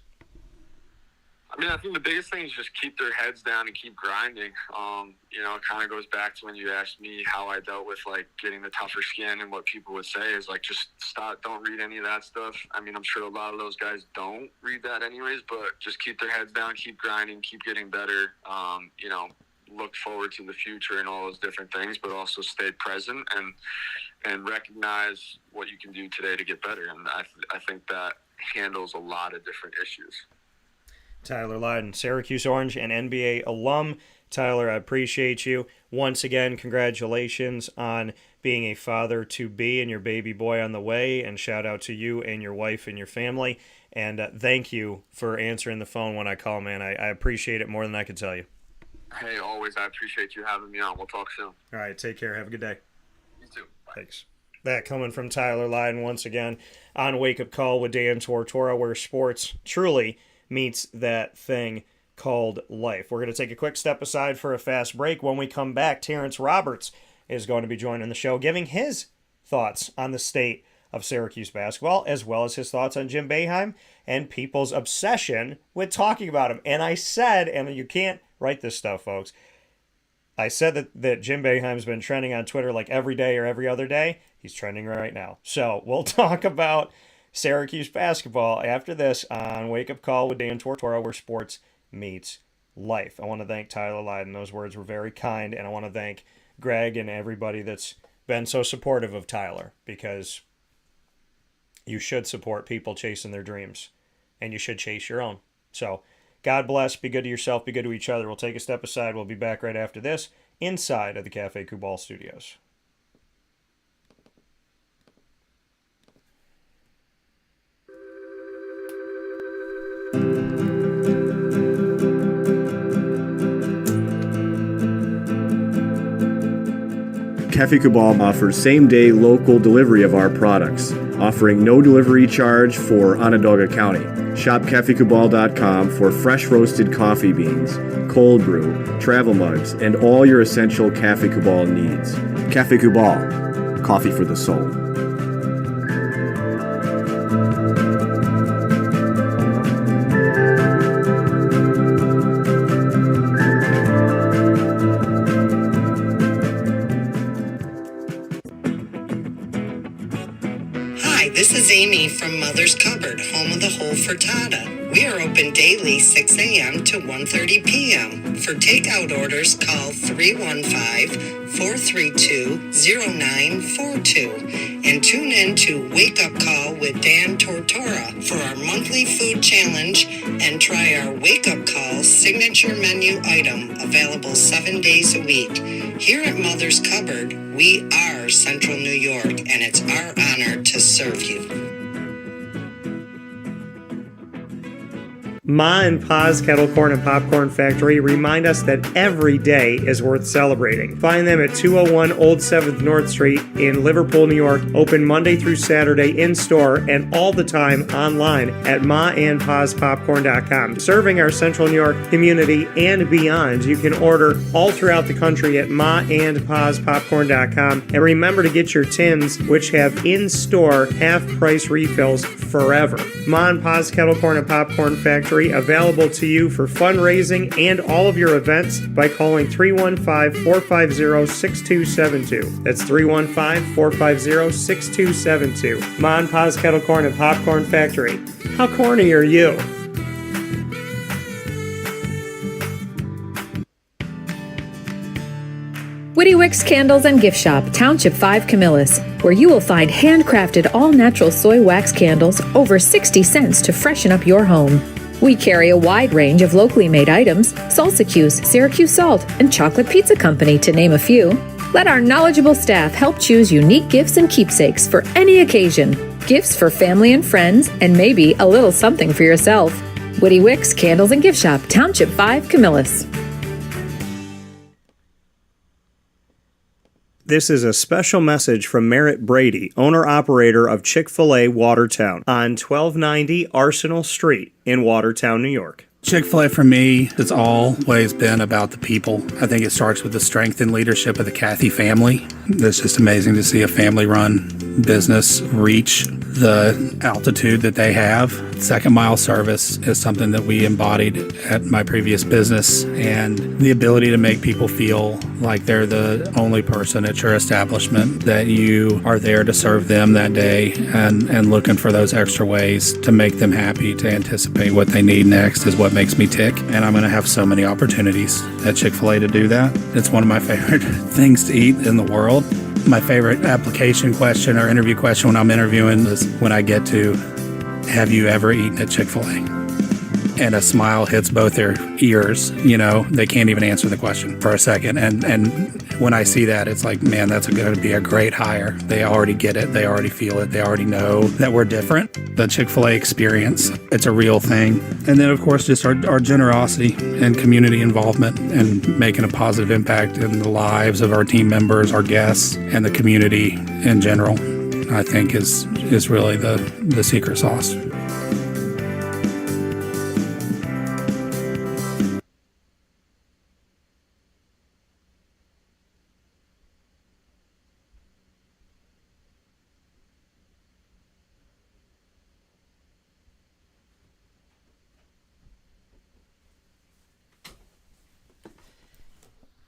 I mean, I think the biggest thing is just keep their heads down and keep grinding. It kind of goes back to when you asked me how I dealt with, like, getting the tougher skin, and what people would say is, like, just stop, don't read any of that stuff. I mean, I'm sure a lot of those guys don't read that anyways, but just keep their heads down, keep grinding, keep getting better, look forward to the future and all those different things, but also stay present and recognize what you can do today to get better. And I think that handles a lot of different issues. Tyler Lydon, Syracuse Orange and NBA alum. Tyler, I appreciate you. Once again, congratulations on being a father-to-be and your baby boy on the way, and shout out to you and your wife and your family. And thank you for answering the phone when I call, man. I appreciate it more than I could tell you. Hey, always. I appreciate you having me on. We'll talk soon. All right, take care. Have a good day. You too. Bye. Thanks. That coming from Tyler Lydon once again on Wake Up Call with Dan Tortora, where sports truly meets that thing called life. We're going to take a quick step aside for a fast break. When we come back, Terrence Roberts is going to be joining the show, giving his thoughts on the state of Syracuse basketball, as well as his thoughts on Jim Boeheim and people's obsession with talking about him. And I said, and you can't write this stuff, folks, I said that Jim Boeheim's been trending on Twitter like every day or every other day. He's trending right now. So we'll talk about Syracuse basketball after this on Wake Up Call with Dan Tortora, where sports meets life. I want to thank Tyler Lydon. Those words were very kind. And I want to thank Greg and everybody that's been so supportive of Tyler, because you should support people chasing their dreams, and you should chase your own. So God bless. Be good to yourself. Be good to each other. We'll take a step aside. We'll be back right after this inside of the Cafe Kubal studios. Cafe Kubal offers same-day local delivery of our products, offering no delivery charge for Onondaga County. Shop cafekubal.com for fresh roasted coffee beans, cold brew, travel mugs, and all your essential Cafe Kubal needs. Cafe Kubal, coffee for the soul. This is Amy from Mother's Cupboard, home of the whole frittata. We are open daily 6 a.m. to 1:30 p.m. For takeout orders, call 315-432-0942 and tune in to Wake Up Call with Dan Tortora for our monthly food challenge, and try our Wake Up Call signature menu item, available 7 days a week. Here at Mother's Cupboard, we are Central New York, and it's our honor to serve you. Ma and Pa's Kettle Corn and Popcorn Factory remind us that every day is worth celebrating. Find them at 201 Old 7th North Street in Liverpool, New York. Open Monday through Saturday in-store and all the time online at maandpaspopcorn.com. Serving our Central New York community and beyond, you can order all throughout the country at maandpaspopcorn.com. And remember to get your tins, which have in-store half-price refills forever. Ma and Pa's Kettle Corn and Popcorn Factory, available to you for fundraising and all of your events by calling 315-450-6272. That's 315-450-6272. Ma and Pa's Kettle Corn and Popcorn Factory. How corny are you? Witty Wicks Candles and Gift Shop, Township 5 Camillus, where you will find handcrafted all-natural soy wax candles over 60 cents to freshen up your home. We carry a wide range of locally made items, Salsicuse, Syracuse Salt, and Chocolate Pizza Company, to name a few. Let our knowledgeable staff help choose unique gifts and keepsakes for any occasion. Gifts for family and friends, and maybe a little something for yourself. Witty Wicks Candles and Gift Shop, Township 5 Camillus. This is a special message from Merritt Brady, owner-operator of Chick-fil-A Watertown on 1290 Arsenal Street in Watertown, New York. Chick-fil-A for me has always been about the people. I think it starts with the strength and leadership of the Cathy family. It's just amazing to see a family-run business reach the altitude that they have. Second mile service is something that we embodied at my previous business, and the ability to make people feel like they're the only person at your establishment, that you are there to serve them that day and looking for those extra ways to make them happy, to anticipate what they need next is what makes me tick. And I'm going to have so many opportunities at Chick-fil-A to do that. It's one of my favorite things to eat in the world. My favorite application question or interview question when I'm interviewing is when I get to, have you ever eaten at Chick-fil-A? And a smile hits both their ears. They can't even answer the question for a second. And when I see that, it's like, man, that's going to be a great hire. They already get it. They already feel it. They already know that we're different. The Chick-fil-A experience, it's a real thing. And then, of course, just our generosity and community involvement and making a positive impact in the lives of our team members, our guests, and the community in general, I think is really the secret sauce.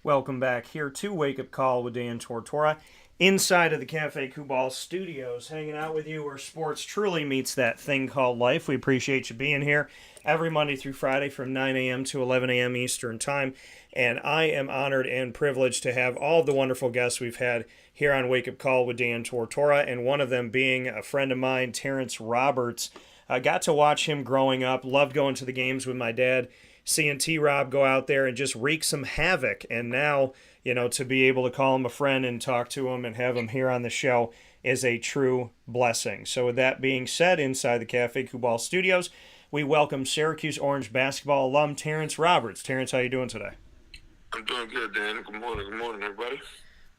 Welcome back here to Wake Up Call with Dan Tortora, inside of the Cafe Kubal studios, hanging out with you where sports truly meets that thing called life. We appreciate you being here every Monday through Friday from 9 a.m. to 11 a.m. Eastern Time, and I am honored and privileged to have all of the wonderful guests we've had here on Wake Up Call with Dan Tortora, and one of them being a friend of mine, Terrence Roberts. I got to watch him growing up, loved going to the games with my dad, seeing T-Rob go out there and just wreak some havoc. And now, to be able to call him a friend and talk to him and have him here on the show is a true blessing. So with that being said, inside the Cafe Kubal studios, we welcome Syracuse Orange Basketball alum Terrence Roberts. Terrence, how you doing today? I'm doing good, Dan. Good morning, everybody.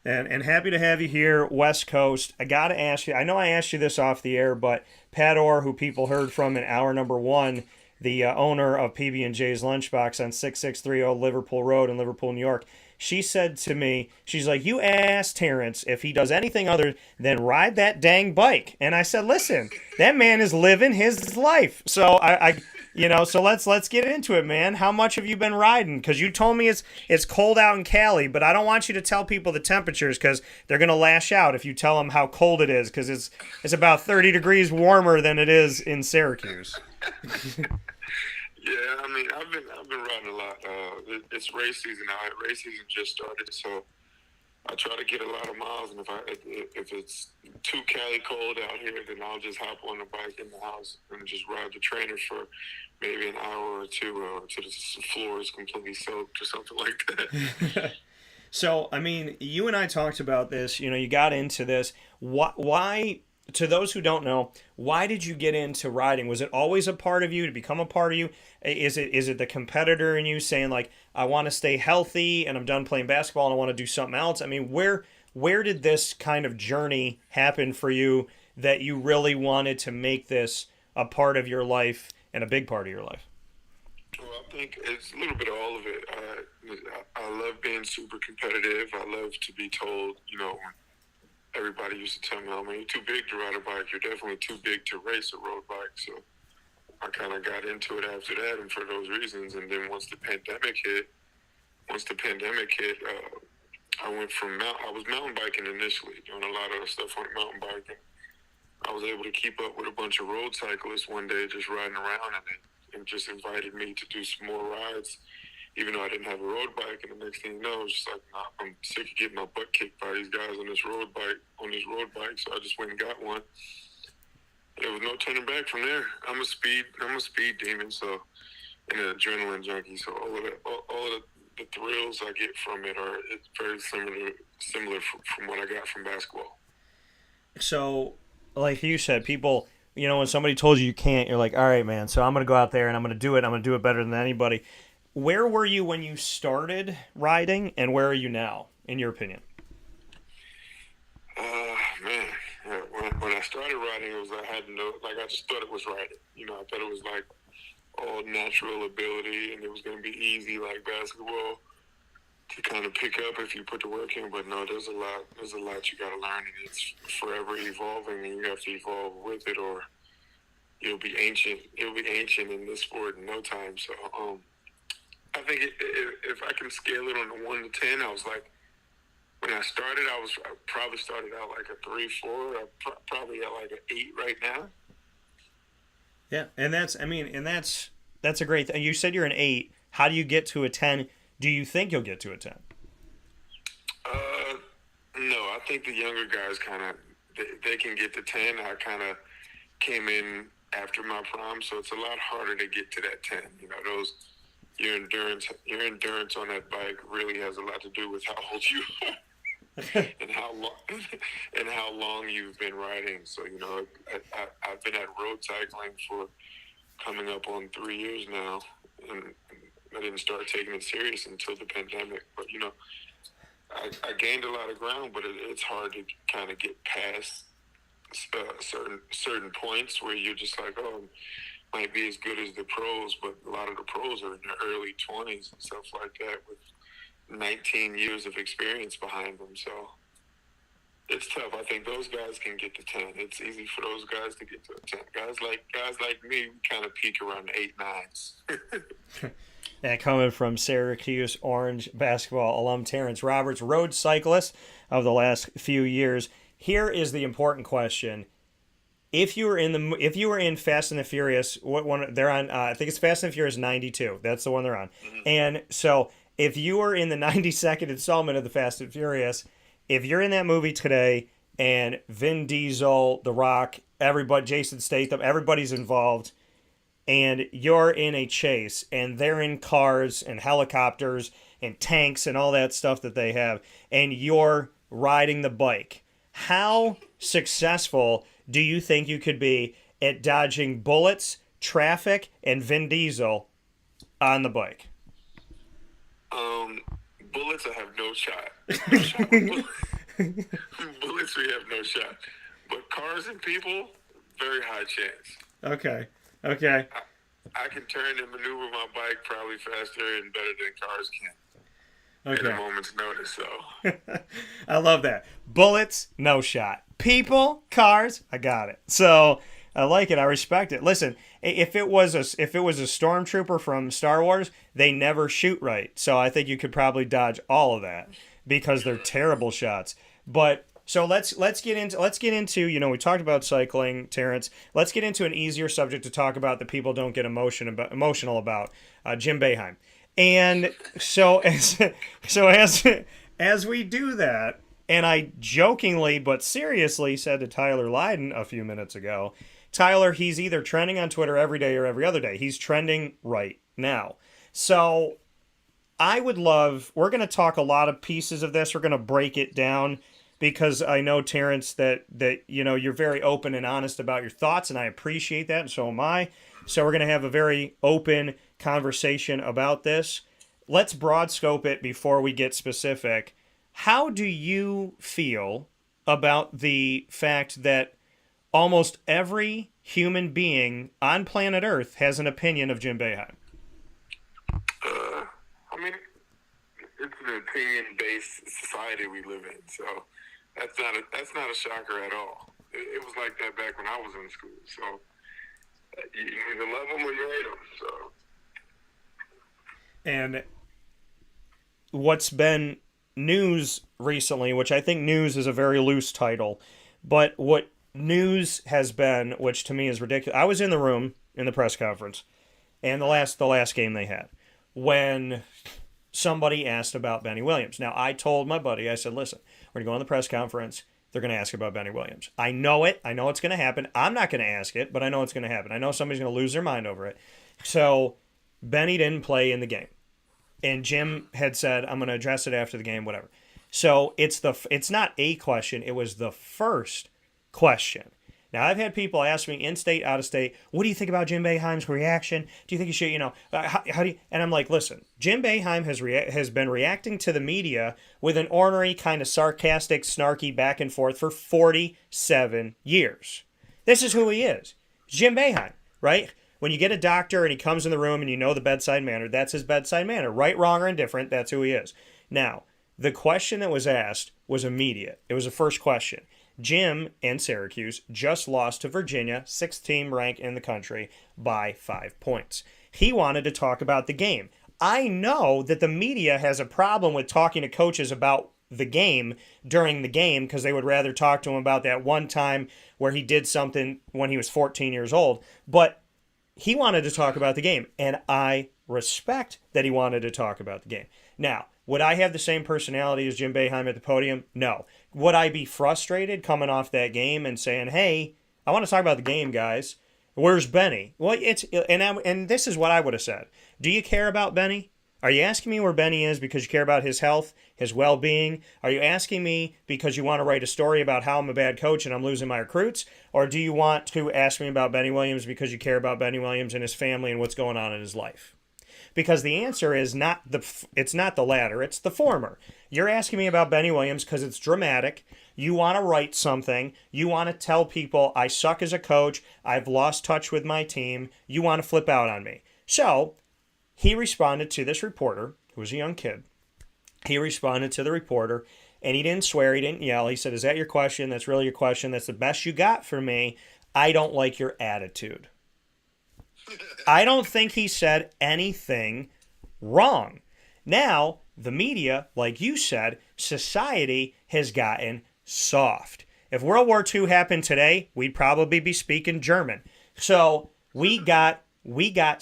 And happy to have you here, West Coast. I got to ask you, I know I asked you this off the air, but Pat Orr, who people heard from in hour number one, the owner of PB&J's Lunchbox on 6630 Liverpool Road in Liverpool, New York, she said to me, she's like, you asked Terrence if he does anything other than ride that dang bike. And I said, listen, that man is living his life. So so let's get into it, man. How much have you been riding? Because you told me it's cold out in Cali, but I don't want you to tell people the temperatures because they're going to lash out if you tell them how cold it is, because it's about 30 degrees warmer than it is in Syracuse. Yeah, I mean, I've been riding a lot. It's race season now. Race season just started, so I try to get a lot of miles. And if it's too Cali cold out here, then I'll just hop on the bike in the house and just ride the trainer for maybe an hour or two until the floor is completely soaked or something like that. So, I mean, you and I talked about this. You got into this. Why? To those who don't know, why did you get into riding? Was it always a part of you, to become a part of you? Is it the competitor in you saying, like, I want to stay healthy and I'm done playing basketball and I want to do something else? I mean, where did this kind of journey happen for you that you really wanted to make this a part of your life and a big part of your life? Well, I think it's a little bit of all of it. I love being super competitive. I love to be told, everybody used to tell me, oh, man, you're too big to ride a bike. You're definitely too big to race a road bike. So I kind of got into it after that and for those reasons. And then once the pandemic hit, I went I was mountain biking initially, doing a lot of stuff on mountain biking. I was able to keep up with a bunch of road cyclists one day just riding around, and just invited me to do some more rides, even though I didn't have a road bike. And the next thing you know, I was just like, nah, I'm sick of getting my butt kicked by these guys on this road bike. So I just went and got one. There was no turning back from there. I'm a speed demon, so, and an adrenaline junkie. So all of the thrills I get from it it's very similar from what I got from basketball. So, like you said, people, when somebody told you can't, you're like, all right, man, so I'm going to go out there and I'm going to do it. I'm going to do it better than anybody. Where were you when you started riding, and where are you now, in your opinion? When I started riding, it was I just thought it was riding. I thought it was like all natural ability and it was going to be easy like basketball to kind of pick up if you put the work in. But no, there's a lot you got to learn, and it's forever evolving, and you have to evolve with it, or you'll be ancient. You'll be ancient in this sport in no time. So I think if I can scale it on a 1 to 10, I was like, when I started, I probably started out like a 3-4. I'm probably at like an 8 right now. Yeah, and that's a great thing. You said you're an 8. How do you get to a 10? Do you think you'll get to a 10? No, I think the younger guys they can get to 10. I kind of came in after my prime, so it's a lot harder to get to that 10. You know, your endurance on that bike really has a lot to do with how old you are. and how long you've been riding. So, you know, I've been at road cycling for coming up on 3 years now, and I didn't start taking it serious until the pandemic. But, you know, I gained a lot of ground, but it's hard to kind of get past certain points where you're just like, oh, might be as good as the pros, but a lot of the pros are in their early 20s and stuff like that with 19 years of experience behind them. So it's tough. I think those guys can get to 10. It's easy for those guys to get to a 10. Guys like me, we kind of peak around 8, 9s. And coming from Syracuse Orange Basketball alum Terrence Roberts, road cyclist of the last few years. Here is the important question. If you were in Fast and the Furious, what one they're on? I think it's Fast and the Furious 92. That's the one they're on. Mm-hmm. And so, if you were in the 92nd installment of the Fast and Furious, if you're in that movie today, and Vin Diesel, The Rock, everybody, Jason Statham, everybody's involved, and you're in a chase, and they're in cars and helicopters and tanks and all that stuff that they have, and you're riding the bike, how successful do you think you could be at dodging bullets, traffic, and Vin Diesel on the bike? Bullets, I have no shot. Bullets, we have no shot. But cars and people, very high chance. Okay. I can turn and maneuver my bike probably faster and better than cars can. Okay. At a moment's notice, so. I love that. Bullets, no shot. People, cars, I got it. So I like it. I respect it. Listen, if it was a stormtrooper from Star Wars, they never shoot right. So I think you could probably dodge all of that because they're terrible shots. But so let's get into you know, we talked about cycling, Terrence. Let's get into an easier subject to talk about that people don't get emotional about. Jim Boeheim. And so as we do that, and I jokingly but seriously said to Tyler Lydon a few minutes ago, Tyler, he's either trending on Twitter every day or every other day. He's trending right now. So we're going to talk a lot of pieces of this. We're going to break it down because I know, Terrence, that you know, you're very open and honest about your thoughts, and I appreciate that, and so am I. So we're going to have a very open conversation about this. Let's broad scope it before we get specific. How do you feel about the fact that almost every human being on planet Earth has an opinion of Jim Boeheim? I mean, it's an opinion-based society we live in, so that's not a shocker at all. It was like that back when I was in school, so you either love them or you hate them, so. And what's been news recently, which I think news is a very loose title, but what news has been, which to me is ridiculous. I was in the room in the press conference, and the last game they had, when somebody asked about Benny Williams. Now, I told my buddy, I said, listen, we're going to go on the press conference. They're going to ask about Benny Williams. I know it. I know it's going to happen. I'm not going to ask it, but I know it's going to happen. I know somebody's going to lose their mind over it. So Benny didn't play in the game. And Jim had said, I'm going to address it after the game, whatever. So it's not a question. It was the first question. Now, I've had people ask me in-state, out-of-state, what do you think about Jim Boeheim's reaction? Do you think he should, you know, how do you... And I'm like, listen, Jim Boeheim has been reacting to the media with an ornery, kind of sarcastic, snarky back and forth for 47 years. This is who he is. Jim Boeheim, right? When you get a doctor and he comes in the room and you know the bedside manner, that's his bedside manner. Right, wrong, or indifferent, that's who he is. Now, the question that was asked was immediate. It was the first question. Jim and Syracuse just lost to Virginia, 6th team ranked in the country, by 5 points. He wanted to talk about the game. I know that the media has a problem with talking to coaches about the game during the game because they would rather talk to him about that one time where he did something when he was 14 years old. But he wanted to talk about the game, and I respect that he wanted to talk about the game. Now, would I have the same personality as Jim Boeheim at the podium? No. Would I be frustrated coming off that game and saying, hey, I want to talk about the game, guys. Where's Benny? Well, and this is what I would have said. Do you care about Benny? Are you asking me where Benny is because you care about his health, his well-being? Are you asking me because you want to write a story about how I'm a bad coach and I'm losing my recruits? Or do you want to ask me about Benny Williams because you care about Benny Williams and his family and what's going on in his life? Because the answer is it's not the latter, it's the former. You're asking me about Benny Williams because it's dramatic. You want to write something. You want to tell people I suck as a coach. I've lost touch with my team. You want to flip out on me. So he responded to this reporter, who was a young kid. He responded to the reporter, and he didn't swear. He didn't yell. He said, is that your question? That's really your question. That's the best you got for me. I don't like your attitude. I don't think he said anything wrong. Now, the media, like you said, society has gotten soft. If World War II happened today, we'd probably be speaking German. So we got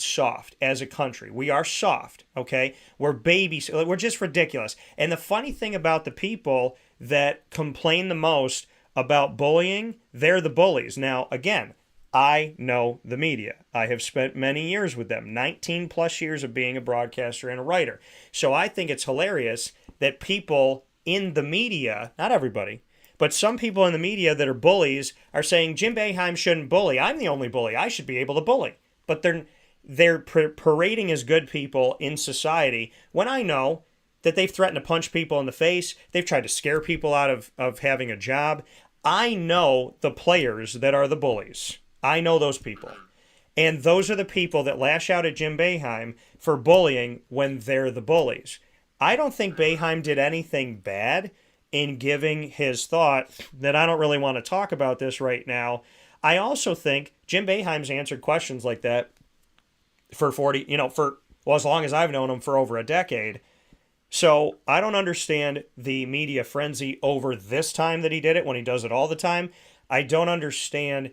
soft as a country. We are soft, okay? We're babies. We're just ridiculous. And the funny thing about the people that complain the most about bullying, they're the bullies. Now, again, I know the media. I have spent many years with them, 19 plus years of being a broadcaster and a writer. So I think it's hilarious that people in the media, not everybody, but some people in the media that are bullies are saying Jim Boeheim shouldn't bully. I'm the only bully. I should be able to bully. But they're parading as good people in society when I know that they've threatened to punch people in the face. They've tried to scare people out of having a job. I know the players that are the bullies. I know those people. And those are the people that lash out at Jim Boeheim for bullying when they're the bullies. I don't think Boeheim did anything bad in giving his thought that I don't really want to talk about this right now. I also think Jim Boeheim's answered questions like that for as long as I've known him, for over a decade. So I don't understand the media frenzy over this time that he did it when he does it all the time. I don't understand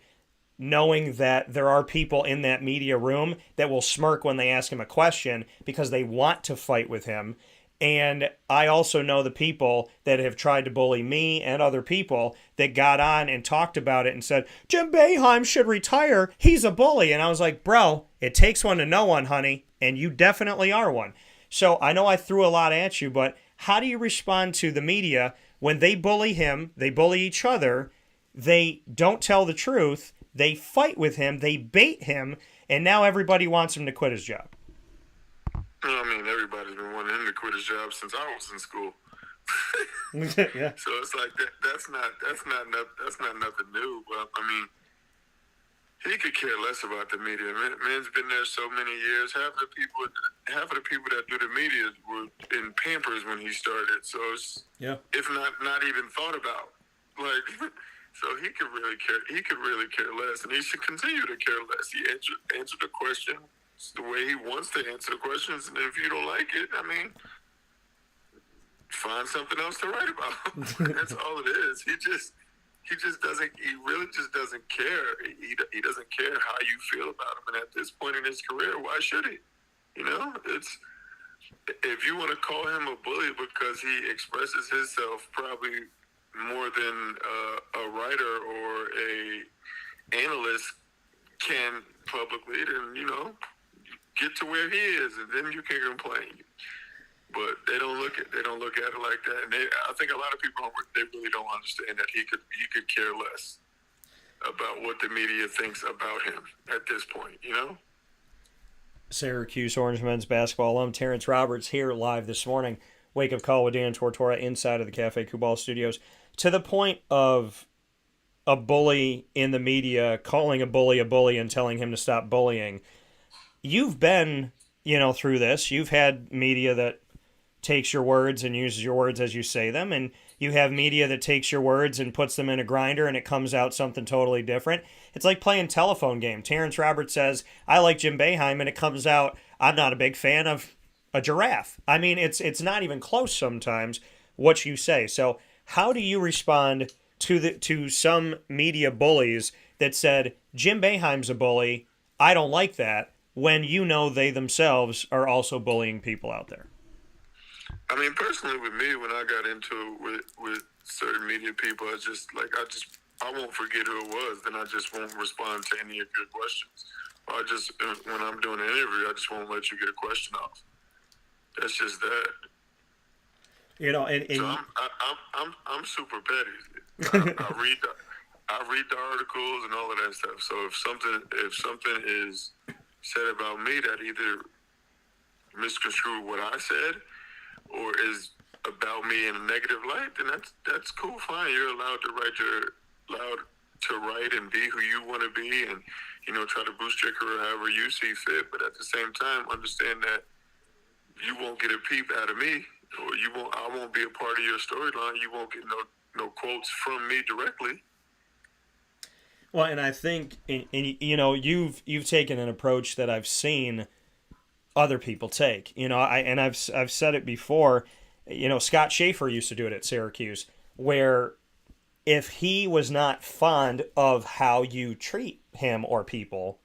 knowing that there are people in that media room that will smirk when they ask him a question because they want to fight with him. And I also know the people that have tried to bully me and other people that got on and talked about it and said, Jim Boeheim should retire. He's a bully. And I was like, bro, it takes one to know one, honey. And you definitely are one. So I know I threw a lot at you, but how do you respond to the media when they bully him, they bully each other, they don't tell the truth, they fight with him, they bait him, and now everybody wants him to quit his job? I mean, everybody's been wanting him to quit his job since I was in school. Yeah. So it's like that's not nothing new. But I mean, he could care less about the media. Man's been there so many years. Half of the people that do the media were in Pampers when he started. So it's, if not even thought about. Like, so he could really care. He could really care less, and he should continue to care less. He answered the question the way he wants to answer the questions, and if you don't like it, I mean, find something else to write about. That's all it is. He really just doesn't care. He doesn't care how you feel about him, and at this point in his career, why should he? You know, it's, if you want to call him a bully because he expresses himself probably more than a writer or a analyst can publicly, then, you know, get to where he is, and then you can complain. But they don't look at it like that, and I think a lot of people really don't understand that he could care less about what the media thinks about him at this point. You know. Syracuse Orange men's basketball alum Terrence Roberts here live this morning. Wake up call with Dan Tortora inside of the Cafe Kubal Studios. To the point of a bully in the media, calling a bully and telling him to stop bullying. You've been, through this. You've had media that takes your words and uses your words as you say them, and you have media that takes your words and puts them in a grinder and it comes out something totally different. It's like playing telephone game. Terrence Roberts says, I like Jim Boeheim, and it comes out, I'm not a big fan of a giraffe. I mean, it's not even close sometimes what you say. So how do you respond to some media bullies that said, Jim Boeheim's a bully, I don't like that, when they themselves are also bullying people out there? I mean, personally, with me, when I got into it with certain media people, I won't forget who it was. Then I just won't respond to any of your questions. When I'm doing an interview, I just won't let you get a question off. That's just that. So I'm super petty. I read the articles and all of that stuff. So if something is said about me that either misconstrued what I said or is about me in a negative light, then that's cool, fine. You're allowed to write and be who you want to be, and try to boost your career however you see fit. But at the same time, understand that you won't get a peep out of me, or I won't be a part of your storyline. You won't get no quotes from me directly. Well, and I think you've taken an approach that I've seen other people take. I've said it before. Scott Schaefer used to do it at Syracuse, where if he was not fond of how you treat him or people,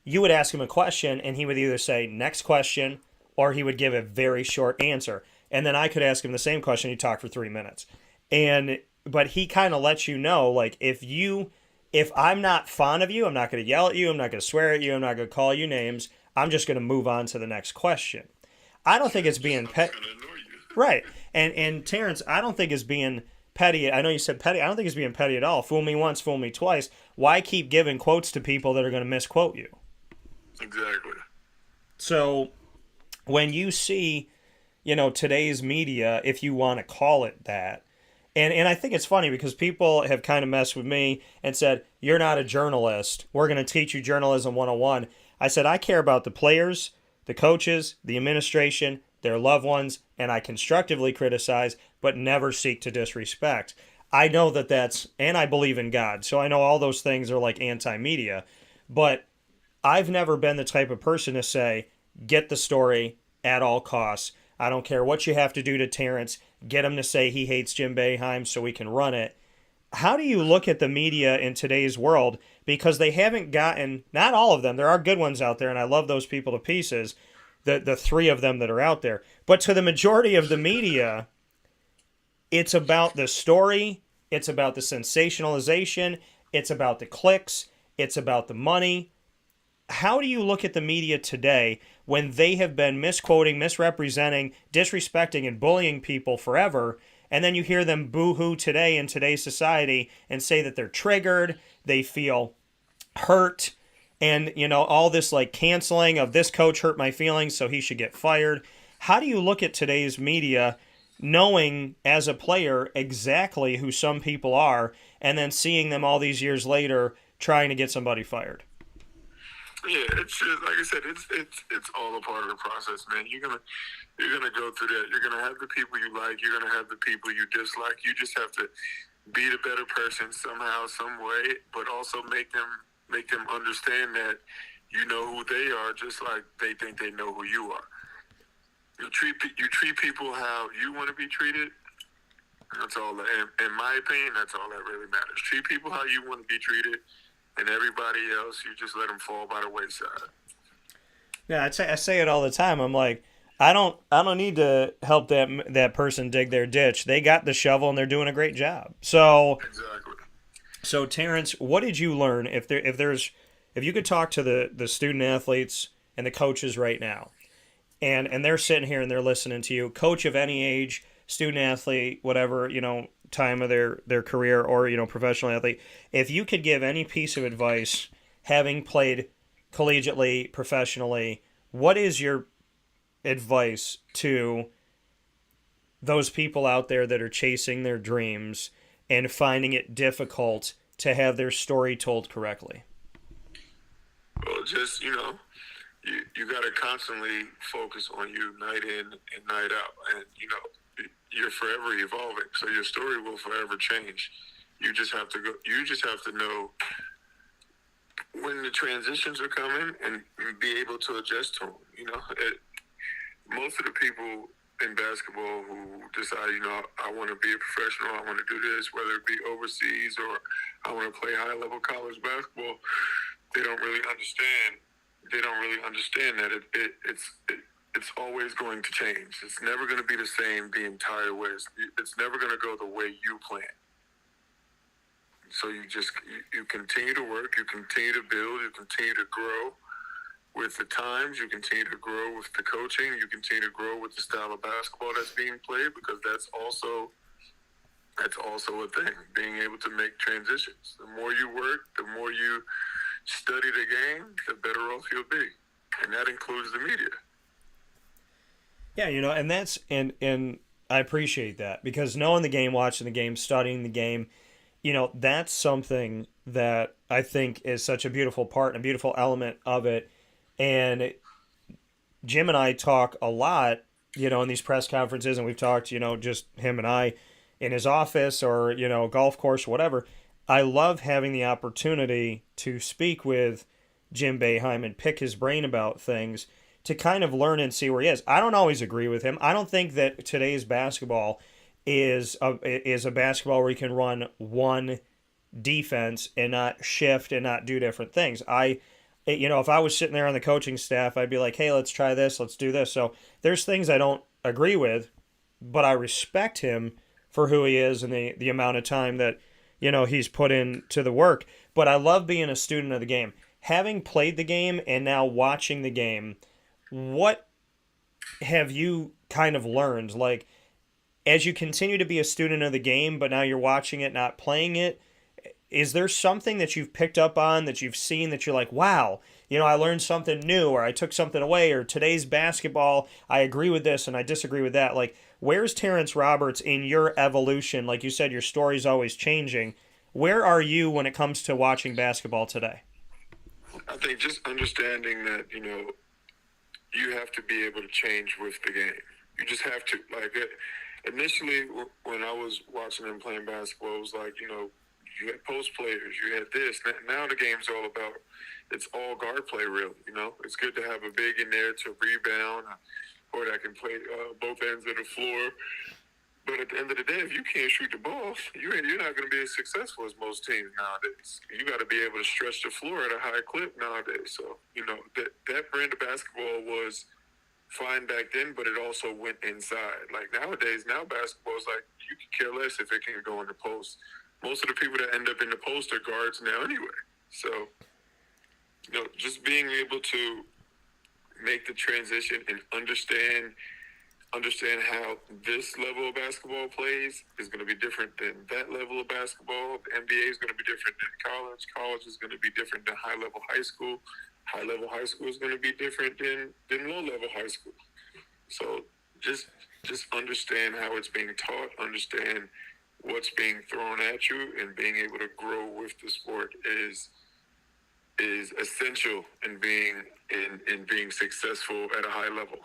you would ask him a question and he would either say next question or he would give a very short answer. And then I could ask him the same question. He'd talk for 3 minutes. But he kind of lets you know, like, if I'm not fond of you, I'm not going to yell at you, I'm not going to swear at you, I'm not going to call you names, I'm just going to move on to the next question. I don't think it's being petty. Right. And Terrence, I don't think it's being petty. I know you said petty. I don't think it's being petty at all. Fool me once, fool me twice. Why keep giving quotes to people that are going to misquote you? Exactly. So when you see, today's media, if you want to call it that, and I think it's funny because people have kind of messed with me and said, you're not a journalist. We're going to teach you journalism 101. I said, I care about the players, the coaches, the administration, their loved ones, and I constructively criticize, but never seek to disrespect. I know and I believe in God, so I know all those things are like anti-media, but I've never been the type of person to say, get the story at all costs. I don't care what you have to do to Terrence, get him to say he hates Jim Boeheim so we can run it. How do you look at the media in today's world? Because they haven't gotten, not all of them, there are good ones out there, and I love those people to pieces, the three of them that are out there. But to the majority of the media, it's about the story, it's about the sensationalization, it's about the clicks, it's about the money. How do you look at the media today when they have been misquoting, misrepresenting, disrespecting, and bullying people forever, and then you hear them boo-hoo today in today's society and say that they're triggered, they feel hurt, and, all this like canceling of this coach hurt my feelings, so he should get fired. How do you look at today's media knowing as a player exactly who some people are and then seeing them all these years later trying to get somebody fired? Yeah, it's just like I said, it's all a part of the process, man. You're gonna go through that. You're gonna have the people you like. You're gonna have the people you dislike. You just have to be the better person somehow, some way, but also make them understand that you know who they are, just like they think they know who you are. You treat people how you want to be treated. That's all. In my opinion, that's all that really matters. Treat people how you want to be treated. And everybody else, you just let them fall by the wayside. Yeah, I say it all the time. I'm like, I don't need to help that person dig their ditch. They got the shovel and they're doing a great job. So exactly. So Terrence, what did you learn? If you could talk to the student athletes and the coaches right now, and they're sitting here and they're listening to you, coach of any age, student athlete, whatever, time of their career, or professional athlete, if you could give any piece of advice, having played collegiately, professionally, what is your advice to those people out there that are chasing their dreams and finding it difficult to have their story told correctly? Well, just, you got to constantly focus on you night in and night out. And, you're forever evolving. So your story will forever change. You just have to know when the transitions are coming and be able to adjust to them. Most of the people in basketball who decide, I want to be a professional, I want to do this, whether it be overseas or I want to play high-level college basketball, they don't really understand. They don't really understand that it's always going to change. It's never going to be the same the entire way. It's never going to go the way you plan. So you continue to work, you continue to build, you continue to grow with the times, you continue to grow with the coaching, you continue to grow with the style of basketball that's being played, because that's also a thing, being able to make transitions. The more you work, the more you study the game, the better off you'll be. And that includes the media. Yeah, and that's and I appreciate that, because knowing the game, watching the game, studying the game, that's something that I think is such a beautiful part and a beautiful element of it. And Jim and I talk a lot, in these press conferences, and we've talked, just him and I in his office or, golf course or whatever. I love having the opportunity to speak with Jim Boeheim and pick his brain about things, to kind of learn and see where he is. I don't always agree with him. I don't think that today's basketball is a basketball where you can run one defense and not shift and not do different things. If I was sitting there on the coaching staff, I'd be like, hey, let's try this, let's do this. So there's things I don't agree with, but I respect him for who he is and the amount of time that, he's put into the work. But I love being a student of the game. Having played the game and now watching the game, what have you kind of learned? Like, as you continue to be a student of the game, but now you're watching it, not playing it, is there something that you've picked up on, that you've seen, that you're like, wow, I learned something new, or I took something away, or today's basketball, I agree with this and I disagree with that? Like, where's Terrence Roberts in your evolution? Like you said, your story's always changing. Where are you when it comes to watching basketball today? I think just understanding that, you have to be able to change with the game. You just have to. Like, initially, when I was watching them playing basketball, it was like, you had post players, you had this. Now the game's all about, it's all guard play, really. It's good to have a big in there to rebound, or that can play both ends of the floor. But at the end of the day, if you can't shoot the ball, you're not going to be as successful as most teams nowadays. You got to be able to stretch the floor at a high clip nowadays. So, that brand of basketball was fine back then, but it also went inside. Like nowadays, basketball is like, you can care less if it can go in the post. Most of the people that end up in the post are guards now anyway. So, just being able to make the transition and understand how this level of basketball plays is going to be different than that level of basketball. The NBA is going to be different than college. College is going to be different than high-level high school. High-level high school is going to be different than low-level high school. So just understand how it's being taught, understand what's being thrown at you, and being able to grow with the sport is essential in being successful at a high level.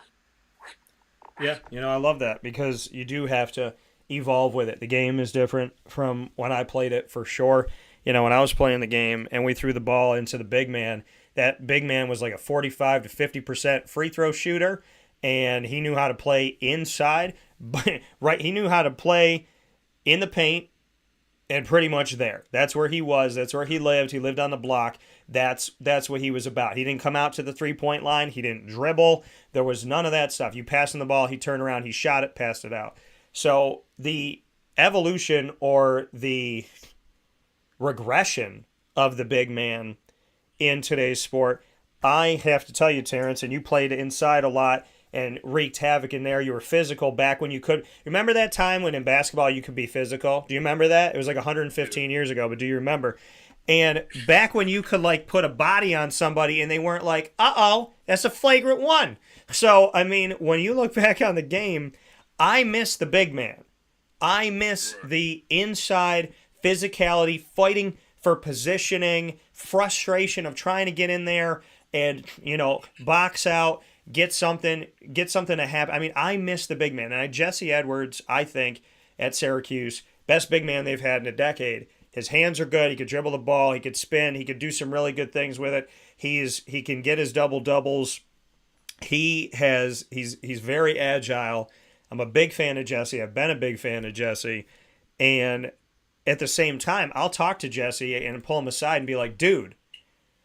Yeah, I love that, because you do have to evolve with it. The game is different from when I played it, for sure. When I was playing the game and we threw the ball into the big man, that big man was like a 45 to 50% free throw shooter, and he knew how to play inside. Right, he knew how to play in the paint and pretty much there. That's where he was. That's where he lived. He lived on the block. That's what he was about. He didn't come out to the three-point line. He didn't dribble. There was none of that stuff. You pass him the ball, he turned around, he shot it, passed it out. So the evolution or the regression of the big man in today's sport, I have to tell you, Terrence, and you played inside a lot and wreaked havoc in there. You were physical back when you could. Remember that time when in basketball you could be physical? Do you remember that? It was like 115 years ago, but do you remember? And back when you could like put a body on somebody and they weren't like, uh-oh, that's a flagrant one. So, I mean, when you look back on the game, I miss the big man. I miss the inside physicality, fighting for positioning, frustration of trying to get in there and, box out, get something to happen. I mean, I miss the big man. And Jesse Edwards, I think, at Syracuse, best big man they've had in a decade. His hands are good. He could dribble the ball. He could spin. He could do some really good things with it. He can get his double doubles. He's very agile. I'm a big fan of Jesse. I've been a big fan of Jesse. And at the same time, I'll talk to Jesse and pull him aside and be like, dude,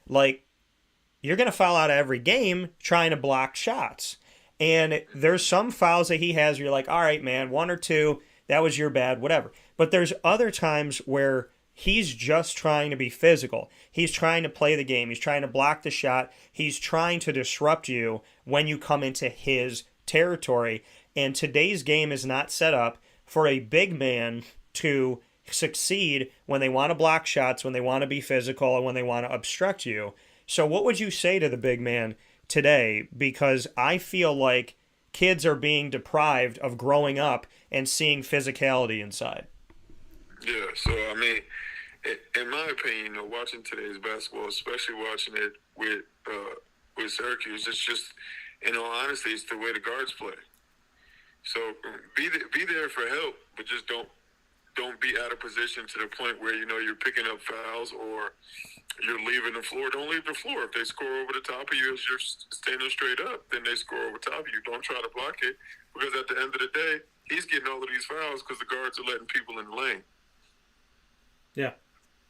you're going to foul out of every game trying to block shots. And there's some fouls that he has where you're like, all right, man, 1 or 2, that was your bad, whatever. But there's other times where he's just trying to be physical. He's trying to play the game. He's trying to block the shot. He's trying to disrupt you when you come into his territory. And today's game is not set up for a big man to succeed when they want to block shots, when they want to be physical, and when they want to obstruct you. So what would you say to the big man today? Because I feel like kids are being deprived of growing up and seeing physicality inside. Yeah, so I mean, in my opinion, watching today's basketball, especially watching it with Syracuse, it's just, in all honesty, it's the way the guards play. So be there for help, but just don't be out of position to the point where you're picking up fouls or you're leaving the floor. Don't leave the floor. If they score over the top of you as you're standing straight up, then they score over top of you. Don't try to block it, because at the end of the day, he's getting all of these fouls because the guards are letting people in the lane. Yeah.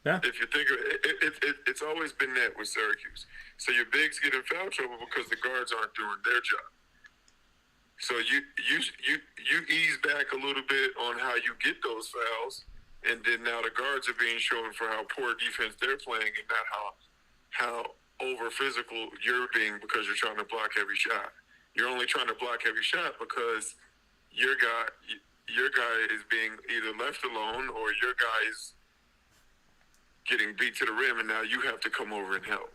If you think of it, it's always been that with Syracuse. So your bigs get in foul trouble because the guards aren't doing their job. So you ease back a little bit on how you get those fouls, and then now the guards are being shown for how poor defense they're playing and not how over physical you're being because you're trying to block every shot. You're only trying to block every shot because your guy is being either left alone or your guy is getting beat to the rim, and now you have to come over and help.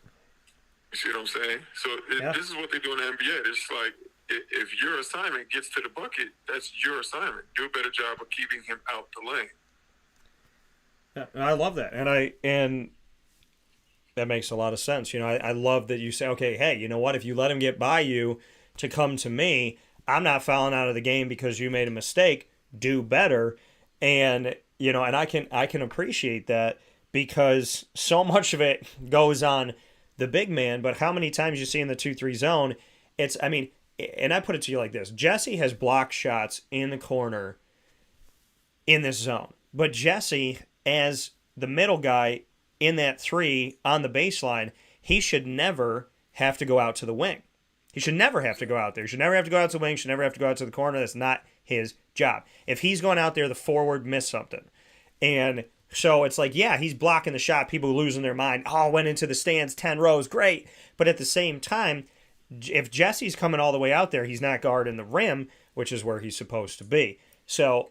You see what I'm saying? So this is what they do in the NBA. It's like, if your assignment gets to the bucket, that's your assignment. Do a better job of keeping him out the lane. Yeah, I love that, and that makes a lot of sense. I love that you say, okay, hey, you know what? If you let him get by you to come to me, I'm not fouling out of the game because you made a mistake. Do better, and and I can appreciate that, because so much of it goes on the big man. But how many times you see in the 2-3 zone, and I put it to you like this: Jesse has blocked shots in the corner in this zone, but Jesse, as the middle guy in that 3 on the baseline, he should never have to go out to the wing. He should never have to go out there. He should never have to go out to the wing. Should never have to go out to the corner. That's not his job. If he's going out there, the forward missed something. And so it's like, yeah, he's blocking the shot. People losing their mind. Oh, went into the stands, 10 rows, great. But at the same time, if Jesse's coming all the way out there, he's not guarding the rim, which is where he's supposed to be. So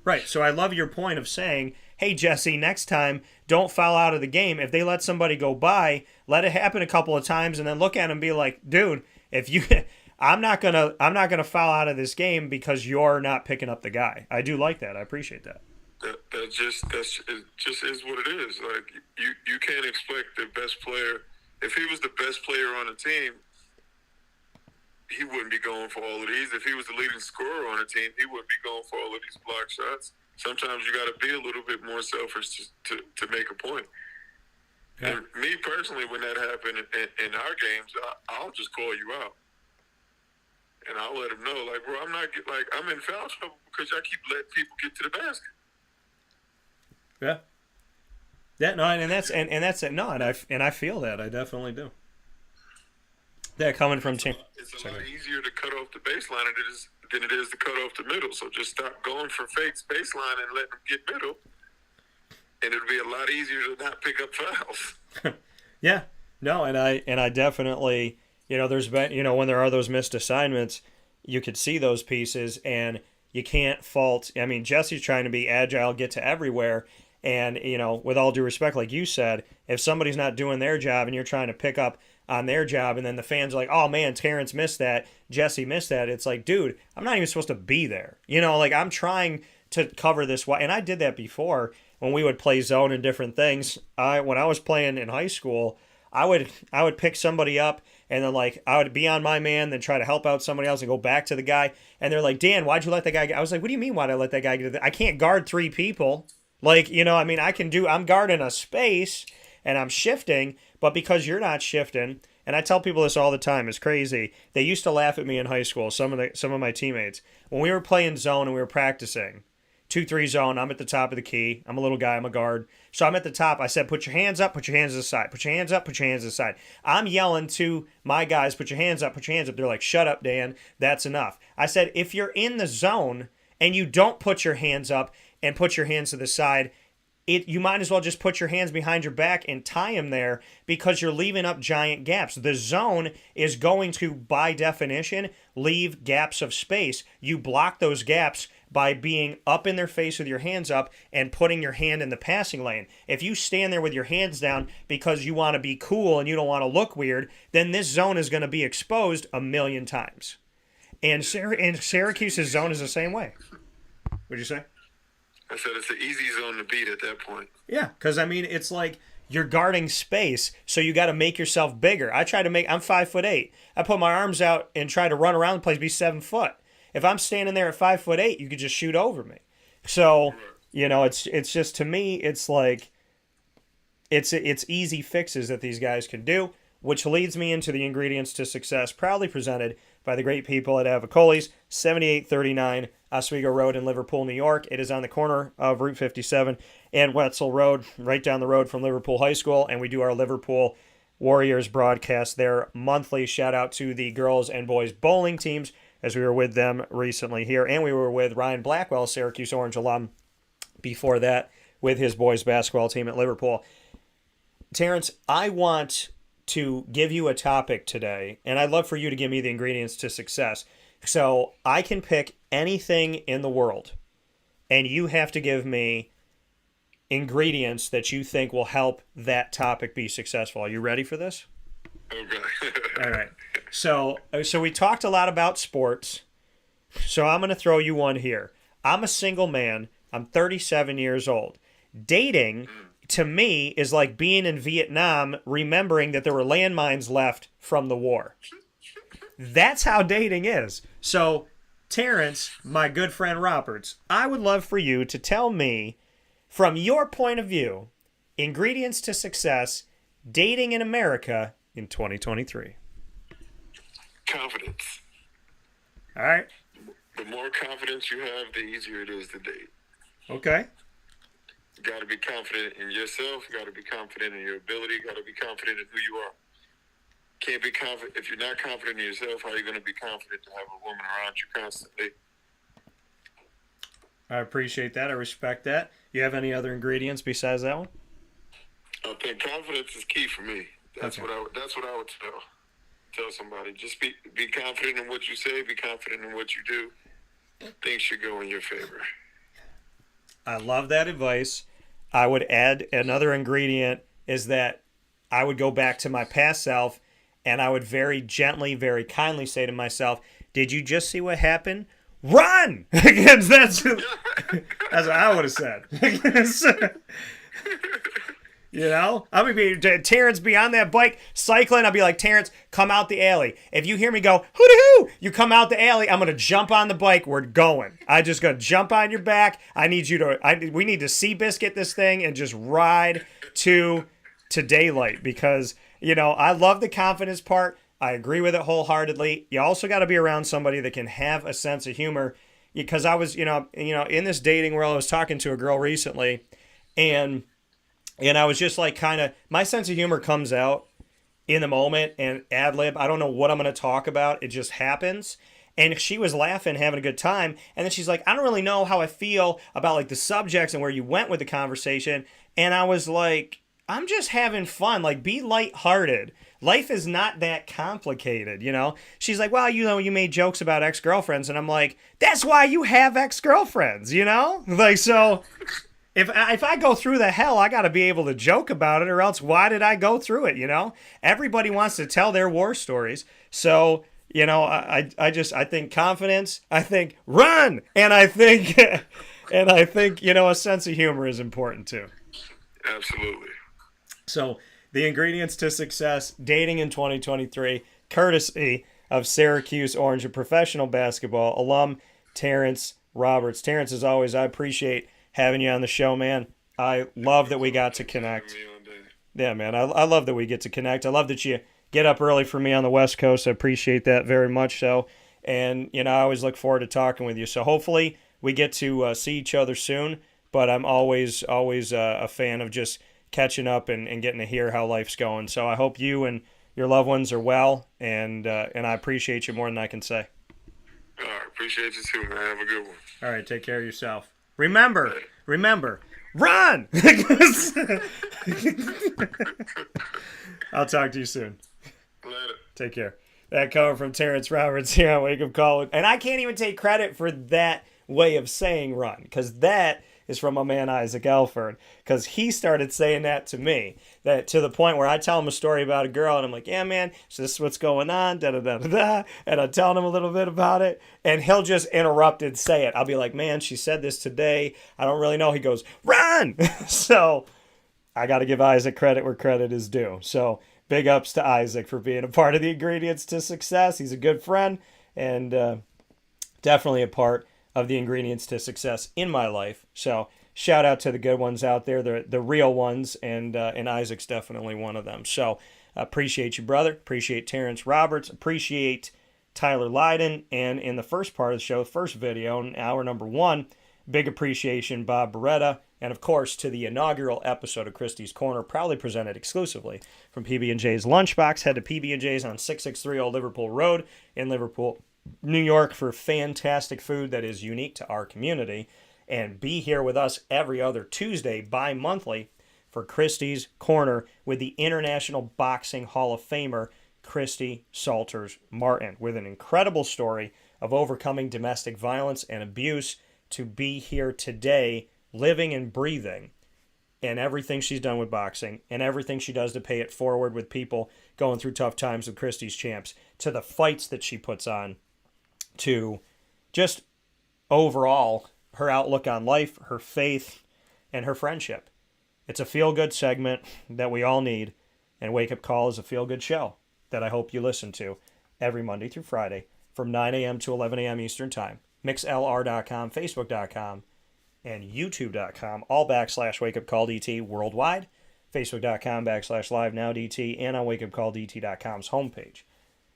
right. So I love your point of saying, hey, Jesse, next time, don't foul out of the game. If they let somebody go by, let it happen a couple of times, and then look at him and be like, dude, I'm not gonna foul out of this game because you're not picking up the guy. I do like that. I appreciate that. That just is what it is. Like, you can't expect the best player. If he was the best player on the team, he wouldn't be going for all of these. If he was the leading scorer on the team, he wouldn't be going for all of these block shots. Sometimes you got to be a little bit more selfish to make a point. Yeah. And me personally, when that happened in our games, I'll just call you out. And I'll let him know, like, bro, I'm in foul trouble because y'all keep letting people get to the basket. Yeah. Yeah, no, and that's it. No, and I feel that. I definitely do. Yeah, coming from team. It's a lot easier to cut off the baseline than it is to cut off the middle. So just stop going for fakes baseline and let them get middle, and it'll be a lot easier to not pick up fouls. Yeah, no, and I definitely, there's been, when there are those missed assignments, you could see those pieces, and you can't fault. I mean, Jesse's trying to be agile, get to everywhere. And, with all due respect, like you said, if somebody's not doing their job and you're trying to pick up on their job, and then the fans are like, oh man, Terrence missed that, Jesse missed that. It's like, dude, I'm not even supposed to be there. You know, like I'm trying to cover this, and I did that before when we would play zone and different things. When I was playing in high school, I would pick somebody up, and then like I would be on my man, then try to help out somebody else and go back to the guy. And they're like, Dan, why'd you let that guy get? I was like, what do you mean why'd I let that guy get? I can't guard 3 people. Like, you know, I mean, I'm guarding a space and I'm shifting, but because you're not shifting, and I tell people this all the time, it's crazy. They used to laugh at me in high school, some of my teammates, when we were playing zone and we were practicing. 2-3 zone, I'm at the top of the key. I'm a little guy, I'm a guard. So I'm at the top. I said, put your hands up, put your hands to the side. Put your hands up, put your hands to the side. I'm yelling to my guys, put your hands up, put your hands up. They're like, shut up, Dan. That's enough. I said, if you're in the zone and you don't put your hands up and put your hands to the side, you might as well just put your hands behind your back and tie them there, because you're leaving up giant gaps. The zone is going to, by definition, leave gaps of space. You block those gaps by being up in their face with your hands up and putting your hand in the passing lane. If you stand there with your hands down because you want to be cool and you don't want to look weird, then this zone is going to be exposed a million times. And Syracuse's zone is the same way. What'd you say? I said it's an easy zone to beat at that point. Yeah, because, I mean, it's like you're guarding space, so you got to make yourself bigger. I'm 5'8". I put my arms out and try to run around the place, be 7 foot. If I'm standing there at 5'8", you could just shoot over me. So, you know, it's just, to me, it's like, it's easy fixes that these guys can do, which leads me into the ingredients to success, proudly presented by the great people at Avicolli's, 7839 Oswego Road in Liverpool, New York. It is on the corner of Route 57 and Wetzel Road, right down the road from Liverpool High School, and we do our Liverpool Warriors broadcast there monthly. Shout out to the girls and boys bowling teams, as we were with them recently here, and we were with Ryan Blackwell, Syracuse Orange alum, before that with his boys basketball team at Liverpool. Terrence, I want to give you a topic today, and I'd love for you to give me the ingredients to success. So I can pick anything in the world, and you have to give me ingredients that you think will help that topic be successful. Are you ready for this? Okay. All right. So we talked a lot about sports, so I'm going to throw you one here. I'm a single man. I'm 37 years old. Dating, to me, is like being in Vietnam, remembering that there were landmines left from the war. That's how dating is. So, Terrence, my good friend Roberts, I would love for you to tell me, from your point of view, ingredients to success, dating in America in 2023. Confidence. All right. The more confidence you have, the easier it is to date. Okay. You got to be confident in yourself. You got to be confident in your ability. You got to be confident in who you are. Can't be confident if you're not confident in yourself. How are you going to be confident to have a woman around you constantly? I appreciate that. I respect that. You have any other ingredients besides that one? I think confidence is key for me. That's Okay. what I would tell somebody. Just be confident in what you say. Be confident in what you do. Things should go in your favor. I love that advice. I would add another ingredient is that I would go back to my past self and I would very gently, very kindly say to myself, did you just see what happened? Run! That's what I would have said. You know? I would be, Terrence be on that bike cycling. I'd be like, Terrence, come out the alley. If you hear me go, hoo-doo-hoo, you come out the alley, I'm going to jump on the bike. We're going. I just going to jump on your back. I need you to, we need to Seabiscuit this thing and just ride to daylight because, you know, I love the confidence part. I agree with it wholeheartedly. You also got to be around somebody that can have a sense of humor because I was, you know, in this dating world, I was talking to a girl recently and I was just like kind of, my sense of humor comes out in the moment and ad lib. I don't know what I'm going to talk about. It just happens. And she was laughing, having a good time. And then she's like, I don't really know how I feel about like the subjects and where you went with the conversation. And I was like, I'm just having fun. Like, be lighthearted. Life is not that complicated, you know? She's like, well, you know, you made jokes about ex-girlfriends. And I'm like, that's why you have ex-girlfriends, you know? Like, so... If I go through the hell, I got to be able to joke about it, or else why did I go through it? You know, everybody wants to tell their war stories. So, you know, I think confidence, I think run, and I think you know, a sense of humor is important too. Absolutely. So the ingredients to success, dating in 2023, courtesy of Syracuse Orange and professional basketball alum Terrence Roberts. Terrence, as always, I appreciate having you on the show, man. I love that we got to connect. Yeah, man, I love that we get to connect. I love that you get up early for me on the West Coast. I appreciate that very much so. And, you know, I always look forward to talking with you. So hopefully we get to see each other soon. But I'm always a fan of just catching up and getting to hear how life's going. So I hope you and your loved ones are well, and I appreciate you more than I can say. All right, appreciate you too, man. Have a good one. All right, take care of yourself. Remember, run! I'll talk to you soon. Later. Take care. That coming from Terrence Roberts here on Wake Up Call. And I can't even take credit for that way of saying run, because that is from my man Isaac Elford, because he started saying that to me, that to the point where I tell him a story about a girl and I'm like, yeah, man, so this is what's going on, da-da-da-da-da, and I'm telling him a little bit about it, and he'll just interrupt and say it. I'll be like, man, she said this today, I don't really know. He goes, run! So I got to give Isaac credit where credit is due. So big ups to Isaac for being a part of the ingredients to success. He's a good friend, and definitely a part of the ingredients to success in my life. So shout out to the good ones out there, the real ones, and Isaac's definitely one of them. So appreciate you, brother. Appreciate Terrence Roberts. Appreciate Tyler Lydon. And in the first part of the show, first video, in hour number 1, big appreciation, Bob Beretta. And of course, to the inaugural episode of Christie's Corner, proudly presented exclusively from PB&J's Lunchbox. Head to PB&J's on 663 Old Liverpool Road in Liverpool, New York, for fantastic food that is unique to our community. And be here with us every other Tuesday bi-monthly for Christie's Corner with the International Boxing Hall of Famer Christy Salters Martin, with an incredible story of overcoming domestic violence and abuse, to be here today, living and breathing, and everything she's done with boxing and everything she does to pay it forward with people going through tough times with Christie's Champs, to the fights that she puts on, to just overall her outlook on life, her faith, and her friendship. It's a feel-good segment that we all need, and Wake Up Call is a feel-good show that I hope you listen to every Monday through Friday from 9 a.m. to 11 a.m. Eastern Time. MixLR.com, Facebook.com, and YouTube.com, all /WakeUpCallDT worldwide, Facebook.com /LiveNowDT, and on WakeUpCallDT.com's homepage.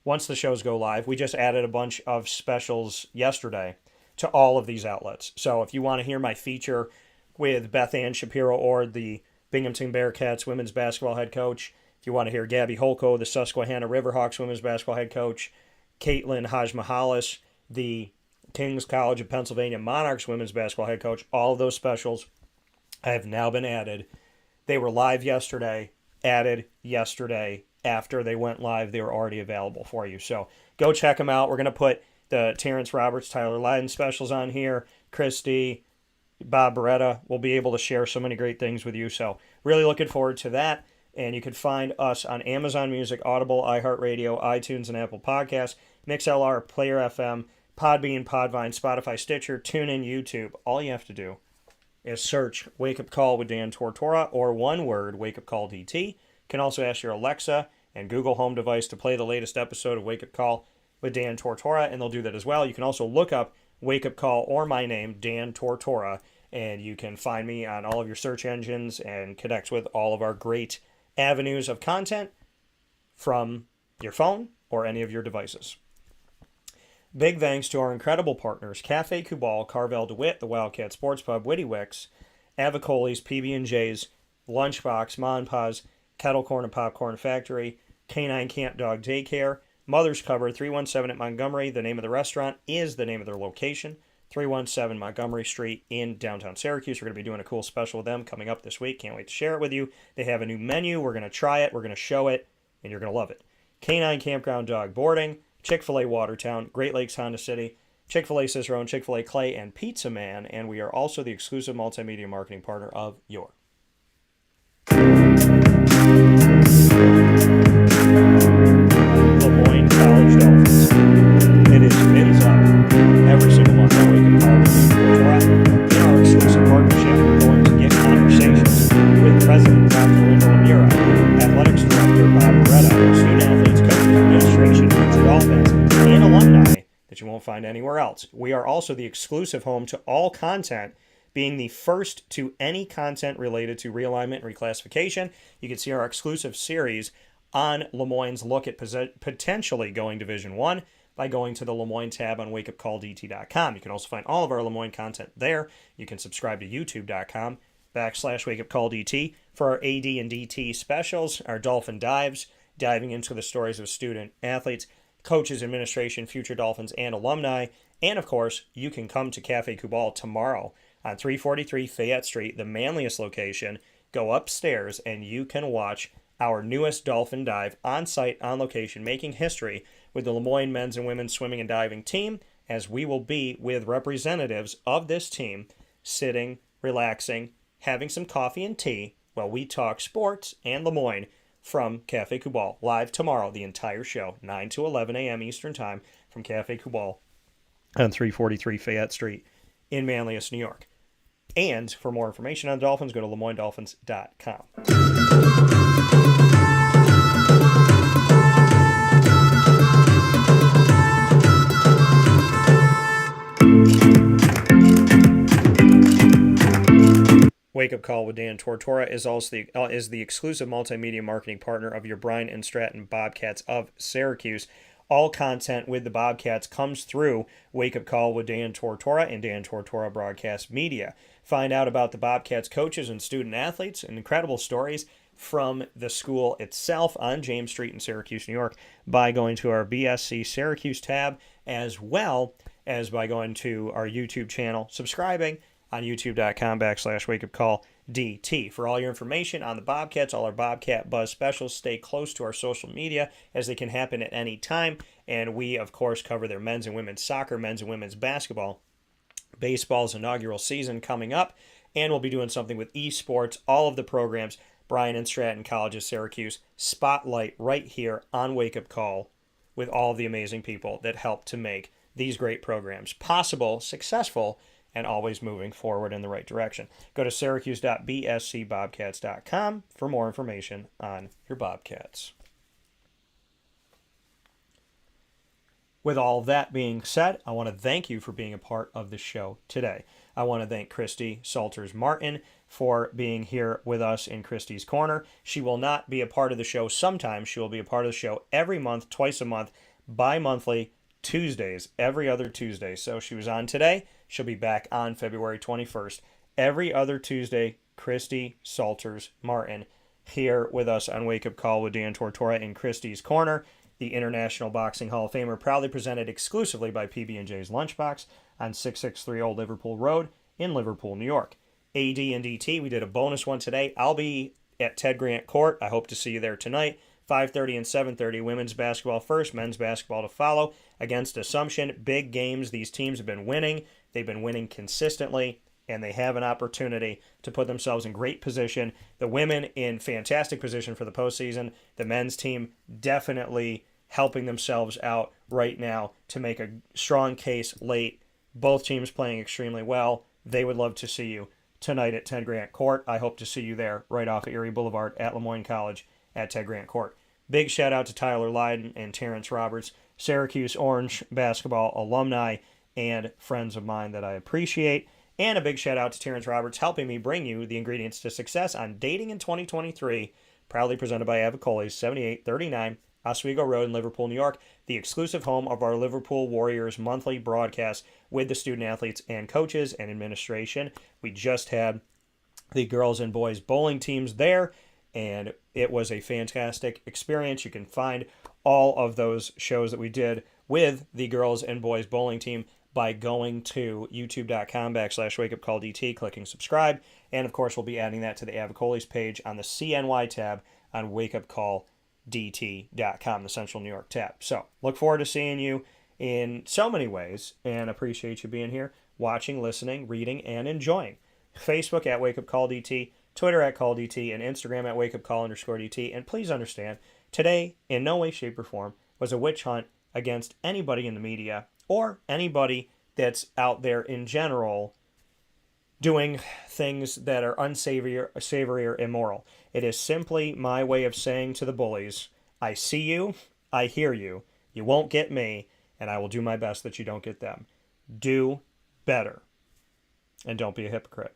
Once the shows go live, we just added a bunch of specials yesterday to all of these outlets. So if you want to hear my feature with Beth Ann Shapiro-Ord, the Binghamton Bearcats women's basketball head coach, if you want to hear Gabby Holko, the Susquehanna Riverhawks women's basketball head coach, Caitlin Hajmahalis, the King's College of Pennsylvania Monarchs women's basketball head coach, all of those specials have now been added. They were live yesterday, added yesterday. After they went live, they were already available for you. So go check them out. We're going to put the Terrence Roberts, Tyler Lydon specials on here. Christy, Bob Beretta will be able to share so many great things with you. So really looking forward to that. And you can find us on Amazon Music, Audible, iHeartRadio, iTunes, and Apple Podcasts, MixLR, Player FM, Podbean, Podvine, Spotify, Stitcher, TuneIn, YouTube. All you have to do is search Wake Up Call with Dan Tortora, or one word, Wake Up Call DT. You can also ask your Alexa and Google Home device to play the latest episode of Wake Up Call with Dan Tortora, and they'll do that as well. You can also look up Wake Up Call or my name, Dan Tortora, and you can find me on all of your search engines and connect with all of our great avenues of content from your phone or any of your devices. Big thanks to our incredible partners, Cafe Kubal, Carvel DeWitt, the Wildcat Sports Pub, Witty Wicks, Avicolli's, PB&J's, Lunchbox, Monpaz, Kettle Corn and Popcorn Factory, Canine Camp Dog Daycare, Mother's Cover, 317 at Montgomery. The name of the restaurant is the name of their location, 317 Montgomery Street in downtown Syracuse. We're going to be doing a cool special with them coming up this week. Can't wait to share it with you. They have a new menu. We're going to try it. We're going to show it, and you're going to love it. Canine Campground Dog Boarding, Chick-fil-A Watertown, Great Lakes Honda City, Chick-fil-A Cicerone, Chick-fil-A Clay, and Pizza Man, and we are also the exclusive multimedia marketing partner of your Lemoyne College Dolphins. It is Fins Up every single month on Wake Up Call with Dan Tortora. In our exclusive partnership, we're going to get conversations with President Dr. Linda Lemura, Athletics Director Bob Beretta, student athletes, coaches, administration, future Dolphins, and alumni that you won't find anywhere else. We are also the exclusive home to all content, being the first to any content related to realignment and reclassification. You can see our exclusive series on Lemoyne's look at potentially going Division I by going to the Lemoyne tab on wakeupcalldt.com. You can also find all of our Lemoyne content there. You can subscribe to youtube.com/wakeupcalldt for our AD and DT specials, our Dolphin Dives, diving into the stories of student athletes, coaches, administration, future Dolphins, and alumni. And of course, you can come to Cafe Kubal tomorrow on 343 Fayette Street, the manliest location. Go upstairs and you can watch our newest Dolphin Dive on site, on location, making history with the Lemoyne men's and women's swimming and diving team, as we will be with representatives of this team sitting, relaxing, having some coffee and tea while we talk sports and Lemoyne from Cafe Kubal. Live tomorrow, the entire show, 9 to 11 a.m. Eastern Time from Cafe Kubal on 343 Fayette Street in Manlius, New York. And for more information on Dolphins, go to LeMoyneDolphins.com. Wake Up Call with Dan Tortora is also the exclusive multimedia marketing partner of your Bryan and Stratton Bobcats of Syracuse. All content with the Bobcats comes through Wake Up Call with Dan Tortora and Dan Tortora Broadcast Media. Find out about the Bobcats coaches and student athletes and incredible stories from the school itself on James Street in Syracuse, New York, by going to our BSC Syracuse tab, as well as by going to our YouTube channel, subscribing on youtube.com/wakeupcalldt. For all your information on the Bobcats, all our Bobcat Buzz specials, stay close to our social media as they can happen at any time. And we, of course, cover their men's and women's soccer, men's and women's basketball, baseball's inaugural season coming up, and we'll be doing something with esports, all of the programs, Bryan and Stratton College of Syracuse, spotlight right here on Wake Up Call with all of the amazing people that help to make these great programs possible, successful, and always moving forward in the right direction. Go to syracuse.bscbobcats.com for more information on your Bobcats. With all of that being said, I want to thank you for being a part of the show today. I want to thank Christy Salters-Martin for being here with us in Christy's Corner. She will not be a part of the show sometimes. She will be a part of the show every month, twice a month, bi-monthly, Tuesdays, every other Tuesday. So she was on today. She'll be back on February 21st. Every other Tuesday, Christy Salters-Martin here with us on Wake Up Call with Dan Tortora in Christy's Corner. The International Boxing Hall of Famer, proudly presented exclusively by PB&J's Lunchbox on 663 Old Liverpool Road in Liverpool, New York. AD and DT, we did a bonus one today. I'll be at Ted Grant Court. I hope to see you there tonight. 5:30 and 7:30, women's basketball first, men's basketball to follow against Assumption. Big games. These teams have been winning. They've been winning consistently, and they have an opportunity to put themselves in great position. The women in fantastic position for the postseason. The men's team definitely helping themselves out right now to make a strong case late. Both teams playing extremely well. They would love to see you tonight at Ted Grant Court. I hope to see you there right off of Erie Boulevard at Lemoyne College at Ted Grant Court. Big shout out to Tyler Lydon and Terrence Roberts, Syracuse Orange Basketball alumni and friends of mine that I appreciate. And a big shout out to Terrence Roberts helping me bring you the ingredients to success on Dating in 2023, proudly presented by Avicolli, 7839 Oswego Road in Liverpool, New York, the exclusive home of our Liverpool Warriors monthly broadcast with the student athletes and coaches and administration. We just had the girls and boys bowling teams there, and it was a fantastic experience. You can find all of those shows that we did with the girls and boys bowling team by going to youtube.com/wakeupcalldt, clicking subscribe. And of course, we'll be adding that to the Avicolli's page on the CNY tab on wakeupcalldt.com, the Central New York tab. So look forward to seeing you in so many ways, and appreciate you being here, watching, listening, reading, and enjoying. Facebook at WakeUpCallDT, Twitter at CallDT, and Instagram at WakeUpCall_DT. And please understand, today, in no way, shape, or form, was a witch hunt against anybody in the media or anybody that's out there in general doing things that are unsavory or immoral. It is simply my way of saying to the bullies, I see you, I hear you, you won't get me, and I will do my best that you don't get them. Do better. And don't be a hypocrite.